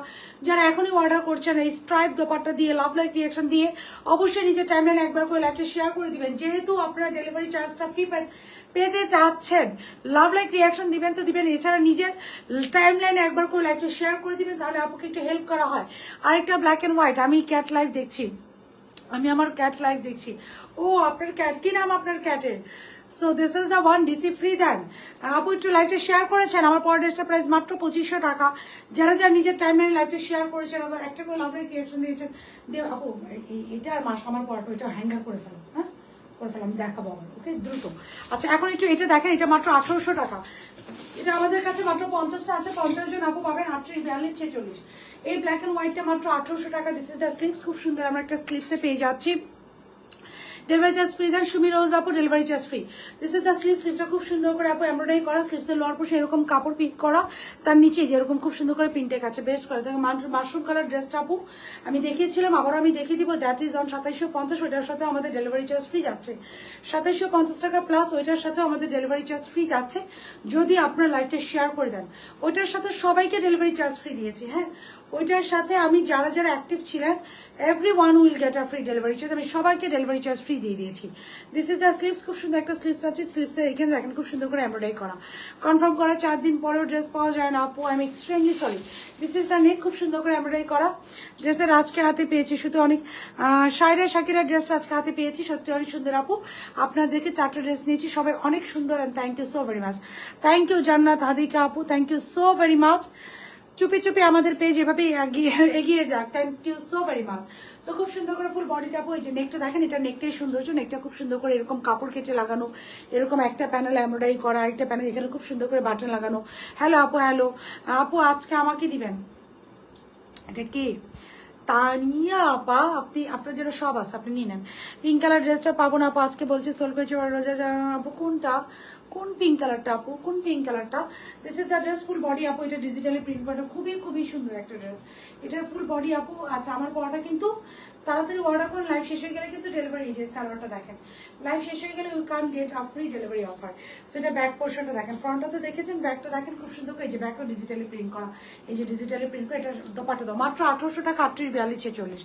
যারা এখনই অর্ডার করছেন এই স্ট্রাইপ দোপাট্টা দিয়ে, লাভ লাইক রিয়াকশন দিয়ে, অবশ্যই নিজের টাইমলাইন একবার করে লাইভটা শেয়ার করে দিবেন। যেহেতু আপনারা ডেলিভারি চার্জটা ফ্রি পেতে চাচ্ছেন, লাভ লাইক রিয়াকশন দিবেন তো দিবেন, এছাড়া নিজের টাইমলাইনে একবার করে লাইভটা শেয়ার করে দিবেন, তাহলে আপুকে একটু হেল্প করা হয়। আরেকটা ব্ল্যাক এন্ড হোয়াইট, আমি ক্যাট লাইভ দেখছি, আমি আমার ক্যাট লাইভ দেখছি। ও আপনার ক্যাট, কি নাম আপনার ক্যাটের? So this is the one, DC free দেন আপু। একটু লাইভটা শেয়ার করেছেন, আমার পর ড্রেসটা প্রাইস মাত্র 2500 টাকা। যারা যারা নিজের টাইমলাইনে লাইভটা শেয়ার করেছেন, আবার একটা করে লাভ লাইক রিয়াকশন দিয়েছেন দিয়ে আপু এটা আর মাস আমার পর এটা হ্যাঙ্গার করে ফেলো। হ্যাঁ করে ফেলাম, দেখাবো আমার। ওকে দ্রুত। আচ্ছা এখন একটু এটা দেখেন, এটা মাত্র 1800 টাকা। এটা আমাদের কাছে মাত্র 50টা আছে, 50 জন আপু পাবেন। 38, 42, 46। এই ব্ল্যাক এন্ড হোয়াইটটা মাত্র 1800 টাকা। দিস ইজ দ্য স্লিপস, খুব সুন্দর। আমরা একটা স্লিপসে পেয়ে যাচ্ছি। ডেলিভারি চার্জ ফ্রি দেন সুমি রোজ আপু, delivery charge free. This is the slip. স্লিপটা খুব সুন্দর করে আপু এমব্রয়ডারি করা, স্লিপসের লোয়ার পোর্শন এরকম কাপড় পিক করা, তার নিচে যেরকম খুব সুন্দর করে প্রিন্টের কাছে বেস্ট করে। মাশরুম কালার ড্রেসটা আপু আমি দেখিয়েছিলাম, আবারও আমি দেখিয়ে দিব। That is on 2750। ওইটার সাথেও আমাদের ডেলিভারি চার্জ ফ্রি যাচ্ছে 2750 টাকা প্লাস। ওইটার সাথেও আমাদের ডেলিভারি চার্জ ফ্রি যাচ্ছে যদি আপনার লাইভটা শেয়ার করে দেন। ওইটার সাথে সবাইকে ডেলিভারি চার্জ ফ্রি দিয়েছি। হ্যাঁ, ওইটার সাথে আমি যারা যারা অ্যাক্টিভ ছিলেন, every one will get a free delivery charge. আমি সবাইকে ডেলিভারি চার্জ ফ্রি ফ্রি দিয়ে দিয়েছি। দিস ইজ দ্য স্লিভস, খুব সুন্দর একটা স্লিভস আছে। স্লিভসের এখানে দেখেন খুব সুন্দর করে এমব্রয়ডারি করা। কনফার্ম করা 4 দিন পরেও ড্রেস পাওয়া যায় না আপু, I am extremely sorry. This is the নেক, খুব সুন্দর করে এমব্রয়ডারি করা। ড্রেসের আজকে হাতে পেয়েছি শুধু অনেক শায়রা শাকিরা ড্রেসটা আজকে হাতে পেয়েছি, সত্যি অনেক সুন্দর আপু। আপনাদেরকে 4টা ড্রেস নিয়েছি, সবাই অনেক সুন্দর, and thank you so very much. Thank you Jannat Hadika আপু, thank you so very much. চুপি চুপি আমাদের পেজ এভাবেই এগিয়ে যাক, thank you so very much. So খুব সুন্দর করে ফুল বডিটা আপু, এই যে নেকটা দেখেন, এটা নেকটাই সৌন্দর্য। নেকটা খুব সুন্দর করে এরকম কাপড় কেটে লাগানো, এরকম একটা প্যানেল এমব্রয়ডারি করা, একটা প্যানেল এখানে খুব সুন্দর করে বাটন লাগানো। হ্যালো আপু, হ্যালো আপু, আজকে আমাকে দিবেন এটা কি তানিয়া আপা, আপনি আপনার জন্য সব আছে, আপনি নিয়ে নেন। পিঙ্ক কালার ড্রেসটা পাবো না আপু, আজকে বলছি সোল করেছি রোজা আপু। কোনটা, কোন পিঙ্ক কালারটা আপু, কোন পিঙ্ক কালারটা? This is the dress full body আপু, এটা ডিজিটালি প্রিন্ট করা, খুবই খুবই সুন্দর একটা ড্রেস। এটার ফুল বডি আপু। আচ্ছা, আমার পড়াটা কিন্তু তাড়াতাড়ি অর্ডার করে, লাইভ শেষ হয়ে গেলে কিন্তু ডেলিভারি, এই যে সালোয়ারটা দেখেন, লাইভ শেষ হয়ে গেলে you can get a free delivery offer. So এটা ব্যাক পোর্শনটা দেখেন, ফ্রন্টটা তো দেখেছেন, ব্যাকটা দেখেন খুব সুন্দর করে, এই যে ব্যাকও ডিজিটালি প্রিন্ট করা, এই যে ডিজিটালি প্রিন্ট করা। এটা দোপাট্টা দাও মাত্র 1800 টাকা, 38 42 46,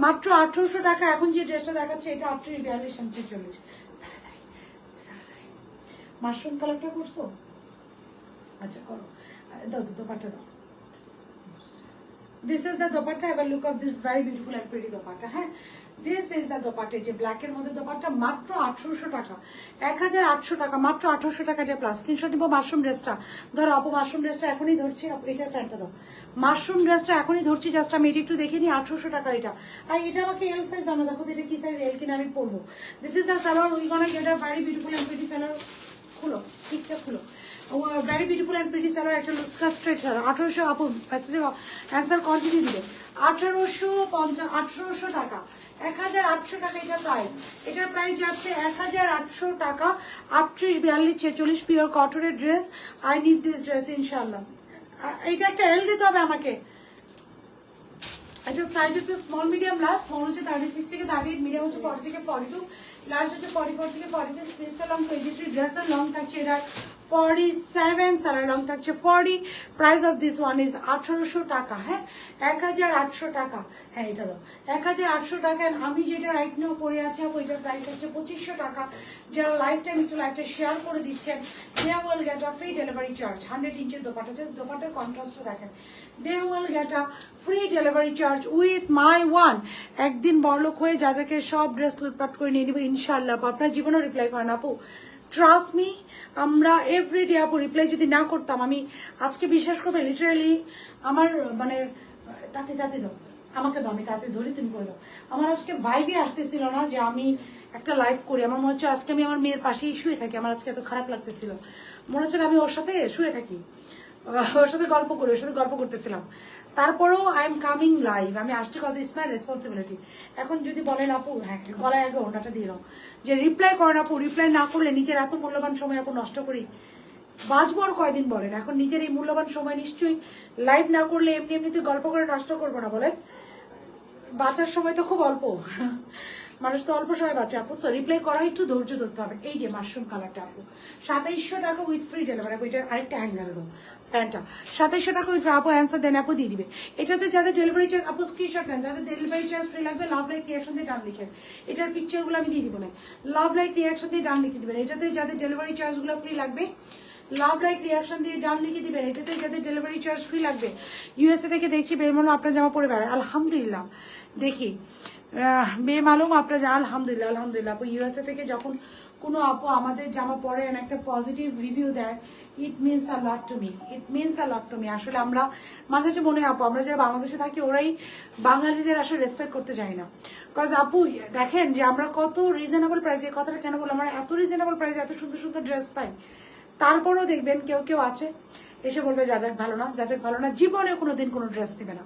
মাত্র 1800 টাকা। এখন যে ড্রেসটা দেখাচ্ছে এটা 38 42 46। মাশরুম কালারটা করছো? আচ্ছা করো, দাও দোপাট্টা দাও। This is the dupatta. Have a look of this very beautiful and pretty dupatta. হ্যাঁ, this is the dupatta, যে ব্ল্যাকের মধ্যে dupatta, মাত্র 1800 টাকা, 1800 টাকা, মাত্র 1800 টাকা। এটা প্লাস স্ক্রিনশট নিবো। মাশরুম ড্রেসটা ধরো আপু, মাশরুম ড্রেসটা এখনই ধরছি আপু, এটার প্যান্টটা দাও। মাশরুম ড্রেসটা এখনই ধরছি, জাস্ট আমি এটা একটু দেখে নিই। 1800 টাকা এটা। আর এটা আমাকে এল সাইজ দাও না, দেখো তো এটা কি সাইজ, এল কিনা আমি পরবো। This is the salwar, we gonna get a very beautiful and pretty salwar. খুলো, ঠিকঠাক খুলো। Very beautiful and pretty salwar, একটা লুস্কা স্ট্রেট সালোয়ার। 1800 আপু, মেসেজে অ্যান্সার কন্টিনিউ দিবে। 1800 টাকা, 1800 টাকা এটা প্রাইস। এটার প্রাইস যাচ্ছে 1800 টাকা। 38 42 46 পিওর কটনের dress. I need this dress ইনশাল্লাহ। এইটা একটা এল দিতে হবে আমাকে। এটা সাইজ হচ্ছে স্মল মিডিয়াম লার্জ। স্মল হচ্ছে 36 থেকে 38, মিডিয়াম হচ্ছে 40 থেকে 42, লার্জ হচ্ছে 44 থেকে 46। স্লিভসের লং 23, ড্রেসের লং থাকছে এটা 47, সালোয়ার লং থাকছে 40। Price of this one is 1800 টাকা। হ্যাঁ, 1800 টাকা। হ্যাঁ, এটা দাও 1800 টাকা। আমি যেটা রাইট নাও পরে আছি আপু, এটার প্রাইস হচ্ছে 2500 টাকা। যারা লাইফ টাইম একটু লাইফটা শেয়ার করে দিচ্ছেন, they will get a free delivery charge. 100 ইঞ্চের দোপাটা, জাস্ট দোপাটার কন্ট্রাস্টটা দেখেন। They will get a free delivery charge with my one. একদিন বড়লোক হয়ে যা যাকে সব ড্রেস লুটপাট করে নিয়ে নিবে ইনশাল্লাহ। আপনার জীবনেও রিপ্লাই করেন আপু, ট্রাস্ট মি। আমরা এভরিডে আপু রিপ্লাই যদি না করতাম, আমি আজকে বিশ্বাস করবে লিটারালি আমার মানে তাতে দাও আমাকে দাও, আমি তাতে ধরি, তুমি করে দাও। আমার আজকে ভাইবই আসতেছিল না যে আমি একটা লাইভ করি। আমার মনে হচ্ছে আজকে আমি আমার মেয়ের পাশেই শুয়ে থাকি। আমার আজকে এত খারাপ লাগতেছিল, মনে হচ্ছে আমি ওর সাথে শুয়ে থাকি, ওর সাথে গল্প করি, ওর সাথে গল্প করতেছিলাম। তারপরেও আই এম কামিং লাইভ, আমি আসছি কজ ইটস মাই রেসপন্সিবিলিটি। এখন যদি বলেন আপু, হ্যাঁ গলায় আগে ওনাটা দিয়ে দাও, যে রিপ্লাই করেন আপু, রিপ্লাই না করলে নিজের এত মূল্যবান সময় আপু নষ্ট করি, বাঁচবো আর কয়দিন বলেন? এখন নিজের এই মূল্যবান সময় নিশ্চয়ই লাইভ না করলে এমনি এমনিতে গল্প করে নষ্ট করবো না বলেন? বাঁচার সময় তো খুব অল্প, মানুষ তো অল্প সময় বাঁচে আপু। রিপ্লাই করা একটু ধৈর্য ধরতে হবে। এই যে মাশরুম কালারটা আপু 2700 টাকা উইথ ফ্রি ডেলিভারি। আপু এটার আরেকটা হ্যাঙ্গার দাও, প্যান্টটা 2700 টাকা উইথ আপু অ্যান্সার দেন আপু, দিয়ে দিবে। এটাতে যাদের ডেলিভারি চার্জ আপু স্ক্রিনশট নেন, যাদের ডেলিভারি চার্জ ফ্রি লাগবে লাভ লাইক রিয়াকশন দিয়ে ডান লিখেন। এটার পিকচারগুলো আমি দিয়ে দিব না, লাভ লাইক রিয়াকশন দিয়ে ডান লিখে দিবেন। এটাতে যাদের ডেলিভারি চার্জগুলো ফ্রি লাগবে লাভ লাইক রিয়াকশন দিয়ে ডান লিখে দিবেন। এটাতে যাদের ডেলিভারি চার্জ ফ্রি লাগবে। ইউএসএ থেকে দেখছি বেমালুম আপনার জামা পরে বেড়ায়, আলহামদুলিল্লাহ। দেখি বেমালুম আপনার আলহামদুলিল্লাহ, আলহামদুলিল্লাহ। আপু ইউএসএ থেকে যখন কোনো আপু আমাদের জামা পরে একটা পজিটিভ রিভিউ দেয়, it means a lot to me, it means a lot to me. আসলে আমরা মাঝে মাঝে মনে হয় আপু, আমরা যারা বাংলাদেশে থাকি ওরাই বাঙালিদের আসলে রেসপেক্ট করতে চাই না। বিকজ আপু দেখেন যে আমরা কত রিজনেবল প্রাইসে, কথাটা কেন বললাম, আমরা এত রিজনেবল প্রাইসে এত সুন্দর সুন্দর ড্রেস পাই। তারপরেও দেখবেন কেউ কেউ আছে এসে বলবে যাজাক ভালো না, যাজাক ভালো না, জীবনে কোনোদিন কোনো ড্রেস নেবে না।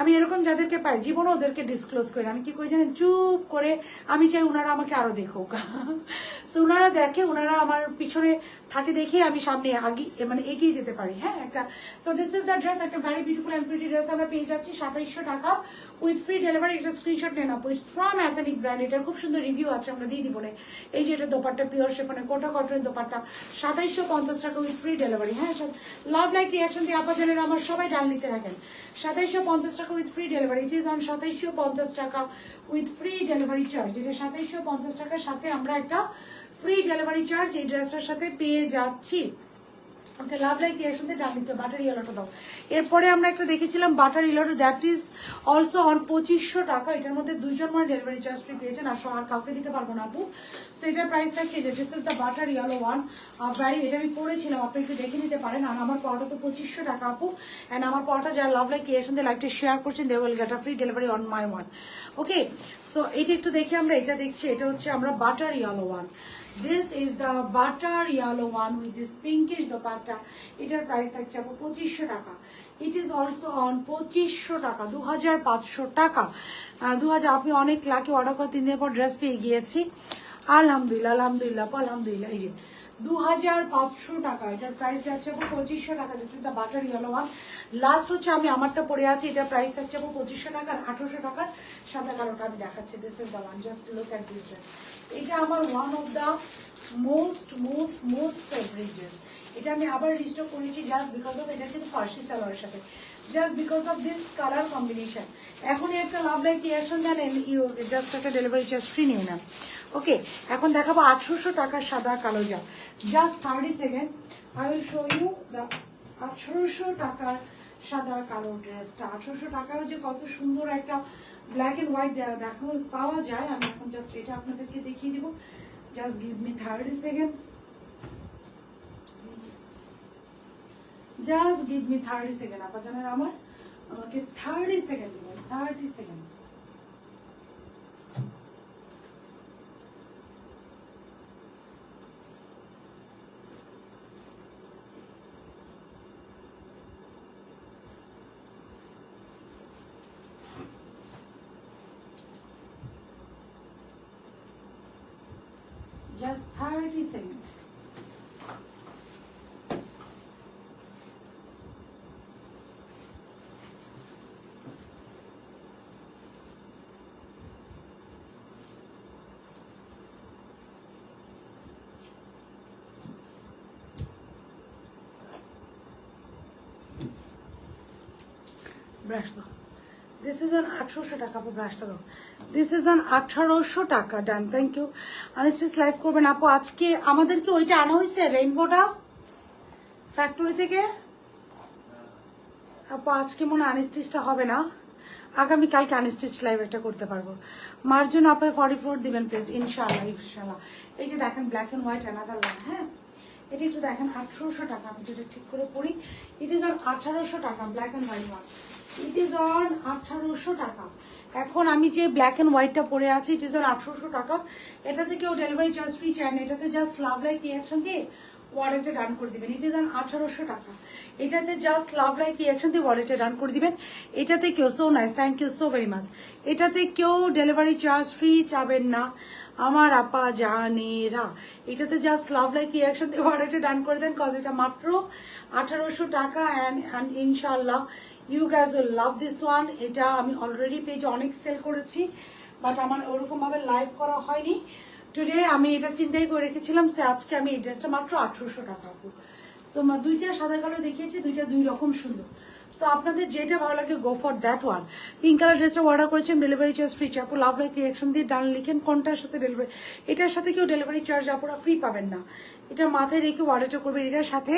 আমি এরকম যাদেরকে পাই জীবনে ওদেরকে ডিসক্লোজ করি। আমি কি করি জানেন, চুপ করে আমি চাই ওনারা আমাকে আরো দেখুক। সো ওনারা দেখে, ওনারা আমার পিছনে থাকে দেখে আমি সামনে মানে এগিয়ে যেতে পারি। হ্যাঁ একটা, so this is the dress, একটা very beautiful and pretty dress আমরা পেয়ে যাচ্ছি 2700 টাকা উইথ ফ্রি ডেলিভারি। একটা স্ক্রিনশট নেন আপু, ইটস ফ্রম এথনিক ব্র্যান্ড। এটার খুব সুন্দর রিভিউ আছে, আমরা দিয়ে দিব না। এই যে এটা দোপাট্টা পিওর শেফনের কোটা কটনের দোপাট্টা 2750 টাকা উইথ ফ্রি ডেলিভারি। হ্যাঁ, লাভ লাইক রিয়াকশন দিয়ে আপনাদের আমার সবাই ডান নিতে থাকেন। 2750 টাকা with free delivery. It is on 2750 টাকা উইথ ফ্রি ডেলিভারি চার্জ। এটা 2750 টাকার সাথে আমরা একটা ফ্রি ডেলিভারি চার্জ এই ড্রেসটার সাথে পেয়ে যাচ্ছি। ওকে, লাভ লাইক রিয়াকশন দিয়ে ডান লিখতে বাটার ইয়েলোটা দাও। এরপরে আমরা একটা দেখেছিলাম বাটার ইয়েলোটা, দ্যাট ইজ অলসো অন 2500 টাকা। এটার মধ্যে 2 জন মানে ডেলিভারি চার্জ ফ্রি পেয়েছেন, আর কাউকে দিতে পারবো না আপু। সো এটার প্রাইস থাকছে যে this is the butter yellow one very, এটা আমি পরেছিলাম, আপনি একটু দেখে নিতে পারেন। আর আমার পড়াটা তো 2500 টাকা আপু। অ্যান্ড আমার পড়াটা যারা লাভ লাইক রিয়াকশন দিয়ে লাইভটা শেয়ার করছেন they will get a free delivery on my one. Okay, so এটা একটু দেখি আমরা, এটা দেখছি, এটা হচ্ছে আমরা butter yellow one. This is the butter yellow one with this pinkish dupatta. এটার প্রাইস থাকছে আপু 2500 টাকা। It is also on 2500 টাকা, 2500 টাকা। 2000 আপনি অনেক লাকি, অর্ডার করে 3 দিন পর ড্রেস পেয়ে গিয়েছি। আলহামদুলিল্লাহ আলহামদুলিল্লাহ আলহামদুলিল্লাহ। এই যে 2500 টাকা, এটার প্রাইস যাচ্ছে আপু 2500 টাকা। This is the butter yellow one. Last হচ্ছে আমি আমারটা পরে আছি, এটার প্রাইস থাকছে আপু 2500 টাকার 1800 টাকার সাদা কালোটা আমি দেখাচ্ছি। This is the one, just look at this dress. এটা আমার one of the most favourite dress. এটা আমি আবার রিস্টক করেছি জাস্ট বিকজ অফ এটা কিন্তু ফার্সি সালোয়ারের সাথে, just because of this colour combination. এখনই একটা লাভ লাইক রিয়াকশন জানেন, ইউ জাস্ট একটা ডেলিভারি চার্জ ফ্রি নিয়ে নেন। ওকে, এখন দেখাবো 1800 টাকার সাদা কালো যা, just 30 second I will show you the 1800 টাকার সাদা কালো ড্রেসটা। 1800 টাকাও যে কত সুন্দর একটা ব্ল্যাক এন্ড হোয়াইট দেখো পাওয়া যায়। আমি এখন জাস্ট এটা আপনাদেরকে দেখিয়ে দিব, just give me 30 second, just give me 30 second. আপা জানেন আমার, আমাকে 30 সেকেন্ড দিবেন, 30 second. Just 30 seconds. Brush though. This is on 1800 টাকা আপু, ব্রাশটা দাও। দিস ইজ অন 1800 টাকা। ডান, থ্যাংক ইউ। আনস্টিচ লাইভ করবেন আপু। আজকে আমাদেরকে ওইটা আনা হয়েছে রেইনবোটা ফ্যাক্টরি থেকে আপু। আজকে মনে আনস্টিচটা হবে না, আগামীকালকে আনস্টিচ লাইভ একটা করতে পারবো। মার জন্য আপনার 44 দিবেন প্লিজ, ইনশাআল্লাহ ইনশাআল্লাহ। এই যে দেখেন black and white another one. হ্যাঁ, এটা একটু দেখেন 1800 টাকা, আমি যেটা ঠিক করে পড়ি। ইট ইজ অন 1800 টাকা, black and white one. It is on 1800 টাকা। এখন আমি যে ব্ল্যাক এন্ড হোয়াইটটা পরে আছি, ইট ইজ অন 1800 টাকা। এটাতে কেউ ডেলিভারি চার্জ ফ্রি চায় না, এটাতে জাস্ট লাভ লাইক রিয়াকশন দিয়ে ওয়ালেটে ডান করে দিবেন। ইট ইজ অন 1800 টাকা। এটাতে জাস্ট লাভ লাইক রিয়াকশন দিয়ে ওয়ালেটে ডান করে দিবেন। এটাতে কেউ, so nice, thank you so very much. এটাতে কেউ ডেলিভারি চার্জ ফ্রি চাবেন না আমার আপা জানেরা। এটাতে জাস্ট লাভ লাইক রিয়াকশন দিয়ে ওয়ালেটে ডান করে দেন, কজ এটা মাত্র 1800 টাকা। অ্যান্ড ইনশাল্লাহ you guys will love this one. এটা আমি অলরেডি পেজে অনেক সেল করেছি, বাট আমার ওরকমভাবে লাইভ করা হয়নি। টুডে আমি এটা চিন্তাই করে রেখেছিলাম, সে আজকে আমি এই ড্রেসটা মাত্র 1800 টাকা আপু। সো দুইটা সাদা কালো দেখিয়েছি, দুইটা দুই রকম সুন্দর। সো আপনাদের যেটা ভালো লাগে go for that one. Pink colour ড্রেসটা অর্ডার করেছেন, ডেলিভারি চার্জ ফ্রি। আপু লাভ লাইক রিয়াকশন দিয়ে ডান লিখেন কোনটার সাথে ডেলিভারি। এটার সাথে কেউ ডেলিভারি চার্জ আপনারা ফ্রি পাবেন না, এটা মাথায় রেখে অর্ডারটা করবেন। এটার সাথে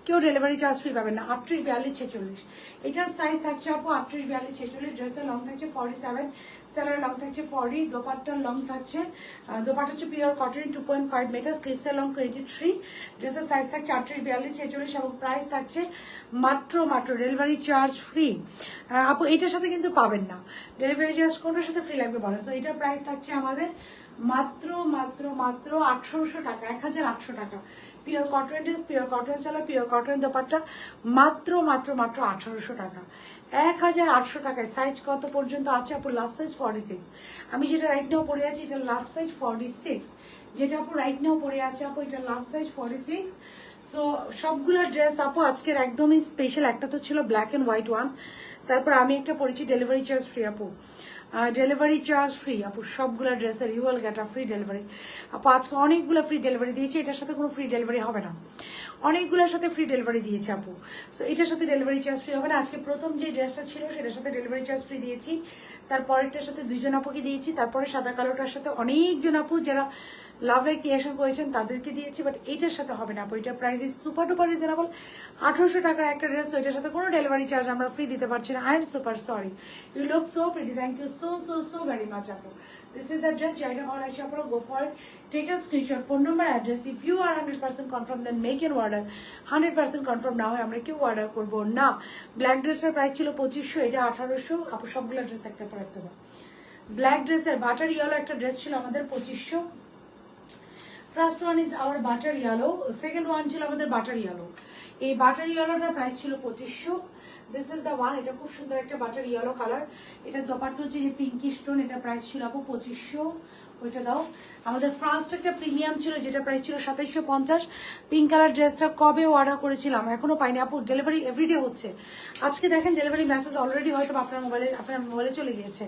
কেউ ডেলিভারি চার্জ ফ্রি পাবেন না। 38, 42, 46 এটার সাইজ থাকছে আপু 38, 42, 46। ড্রেসের লং থাকছে 47, সেলার লং থাকছে 40, দোপাট্টার লং থাকছে, দোপাট্টা হচ্ছে পিওর কটন 2.5 মিটার, স্লিপসের লং 23। ড্রেসের সাইজ থাকছে 38, 42, 46 এবং প্রাইস থাকছে মাত্র ডেলিভারি চার্জ ফ্রি। আপু এটার সাথে কিন্তু পাবেন না ডেলিভারি চার্জ, কোনটার সাথে ফ্রি লাগবে বলেন। সো এটার প্রাইস থাকছে আমাদের মাত্র 1800 টাকা, 1800 টাকা। Pure cotton dress, pure cotton seller, pure cotton dupatta, মাত্র 1800 টাকা। 1800 টাকায়। সাইজ কত পর্যন্ত আছে আপু? Last size 46। আমি যেটা রাইট নাও পরে আছি এটা লাস্ট সাইজ 46। যেটা আপু রাইট নাও পরে আছে আপু এটা লাস্ট সাইজ 46। সো সবগুলো ড্রেস আপু আজকের একদমই স্পেশাল। একটা তো ছিল ব্ল্যাক এন্ড হোয়াইট ওয়ান, তারপর আমি একটা পরেছি ডেলিভারি চার্জ ফ্রি আপু। ডেলিভারি চার্জ ফ্রি আপু, সবগুলো ড্রেসের you will get a free delivery আপু। আজকে অনেকগুলো ফ্রি ডেলিভারি দিয়েছি, এটার সাথে কোনো ফ্রি ডেলিভারি হবে না, অনেকগুলোর সাথে ফ্রি ডেলিভারি দিয়েছি আপু। সো এটার সাথে ডেলিভারি চার্জ ফ্রি হবে না। আজকে প্রথম যে ড্রেসটা ছিল সেটার সাথে ডেলিভারি চার্জ ফ্রি দিয়েছি, তারপরেরটার সাথে 2 জন আপুকে দিয়েছি, তারপরে সাদা কালোটার সাথে অনেকজন আপু যারা লাভ লাইক ক্রিয়েশন করেছেন তাদেরকে দিয়েছি, বাট এইটার সাথে হবে না আপু। এটার price is super duper reasonable, 1800 টাকার একটা ড্রেস, তো এটার সাথে কোনো ডেলিভারি চার্জ আমরা ফ্রি দিতে পারছি না। I am super sorry, you look so pretty, thank you so so so very much আপু। This is the dress, যেটা ভালো লাগছে আপনারা go for it, take a screenshot, phone number, address. If you are 100% confirm then make an order, 100% confirm না হয় আমরা কেউ অর্ডার করবো না। ব্ল্যাক ড্রেসের প্রাইস ছিল 2500, এটা 1800 আপু। সবগুলো ড্রেস একটা পর একটা দাও। ব্ল্যাক ড্রেসের বাটার ইয়েলো একটা ড্রেস ছিল আমাদের 2500। First one is our butter yellow, second one ছিল আমাদের বাটার ইয়েলো। এই বাটার ইয়েলোটার প্রাইস ছিল 2500। দিস ইজ দ্য ওয়ান, এটা খুব সুন্দর একটা বাটার ইয়েলো কালার। এটা দোপাট্টা হচ্ছে যে পিঙ্কি স্টোন, এটা প্রাইস ছিল আপু 2500। ওইটা দাও। আমাদের ফার্স্ট একটা প্রিমিয়াম ছিল যেটা প্রাইস ছিল 2750। পিঙ্ক কালার ড্রেসটা কবে অর্ডার করেছিলাম এখনো পাইনি আপু, ডেলিভারি এভরিডে হচ্ছে। আজকে দেখেন ডেলিভারি মেসেজ অলরেডি হয়তো আপনার মোবাইলে চলে গিয়েছে।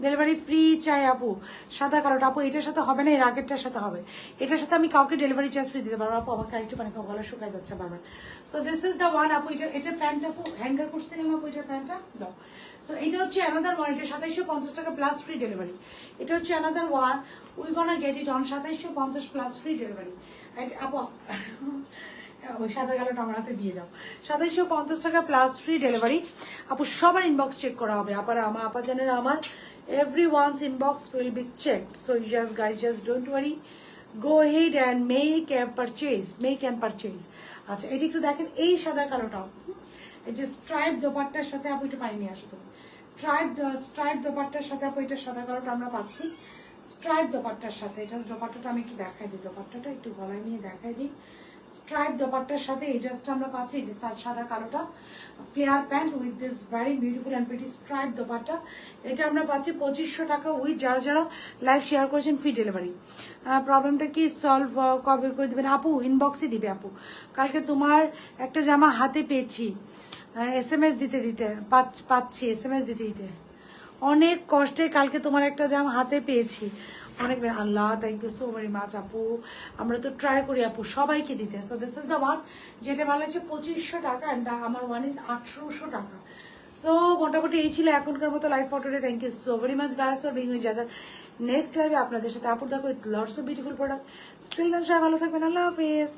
ডেলিভারি ফ্রি চাই আপু। সাদা কালোটা আপু এটার সাথে হবে না, এর আগেরটার সাথে হবে। এটার সাথে আমি কাউকে ডেলিভারি চার্জ ফ্রি দিতে পারবো আপু। আমাকে একটু পানি খাওয়া, গলা শুকায় যাচ্ছে বারবার। So this is the one আপু। এটার প্যান্ট আপু হ্যাঙ্গার করছিলাম আপু, এটার প্যান্টটা দাও। সো এটা হচ্ছে অ্যানাদার ওয়ান, এটা 2750 টাকা প্লাস ফ্রি ডেলিভারি। এটা হচ্ছে another one, we gonna get it on 2750 plus free delivery. আপু ওই সাদা কালোটা আমার হাতে দিয়ে যাও। 2750 টাকা প্লাস ফ্রি ডেলিভারি আপু। সবার ইনবক্স চেক করা হবে আপারা, আমার আপা জানেন আমার every ones inbox will be checked. So you just guys just don't worry, go head and make and purchase. আচ্ছা এটা একটু দেখেন, এই সাদা কালোটাও এই যে স্ট্রাইপ দোপাট্টার সাথে আপু, একটু পানি নিয়ে আসো তুমি। স্ট্রাইপ দোপাট্টার সাথে আপু এটা সাদা কালোটা আমরা পাচ্ছি স্ট্রাইপ দোপাট্টার সাথে। এটা দোপাট্টাটা আমি একটু দেখাই দিই, দোপাট্টাটা একটু গলায় নিয়ে দেখাই দিই। স্ট্রাইপ দোপাট্টার সাথে এই ড্রেসটা আমরা পাচ্ছি, এই যে সাদা কালোটা flair pant with this very beautiful and pretty stripe dupatta. এটা আমরা পাচ্ছি 2500 টাকা উইথ যারা যারা লাইভ শেয়ার করেছেন ফ্রি ডেলিভারি। প্রবলেমটা কি সলভ কবে করে দেবেন আপু? ইনবক্সে দিবে আপু। কালকে তোমার একটা জামা হাতে পেয়েছি, SMS দিতে দিতে পাচ্ছি, SMS দিতে দিতে অনেক কষ্টে কালকে তোমার একটা জামা হাতে পেয়েছি। অনেক আল্লাহ, thank you so very much আপু। আমরা তো ট্রাই করি আপু সবাইকে দিতে। So this is the one, যেটা ভালো হচ্ছে 2500 টাকা অ্যান্ড আমার ওয়ান ইজ 1800 টাকা। সো মোটামুটি এই ছিল এখনকার মতো লাইভ ফটোতে। Thank you so very much guys for being with জাজার। নেক্সট লাইভে আপনাদের সাথে আপুর দেখো lots of beautiful product. Still দেন সবাই ভালো থাকবেন, আল্লাহ হাফেজ।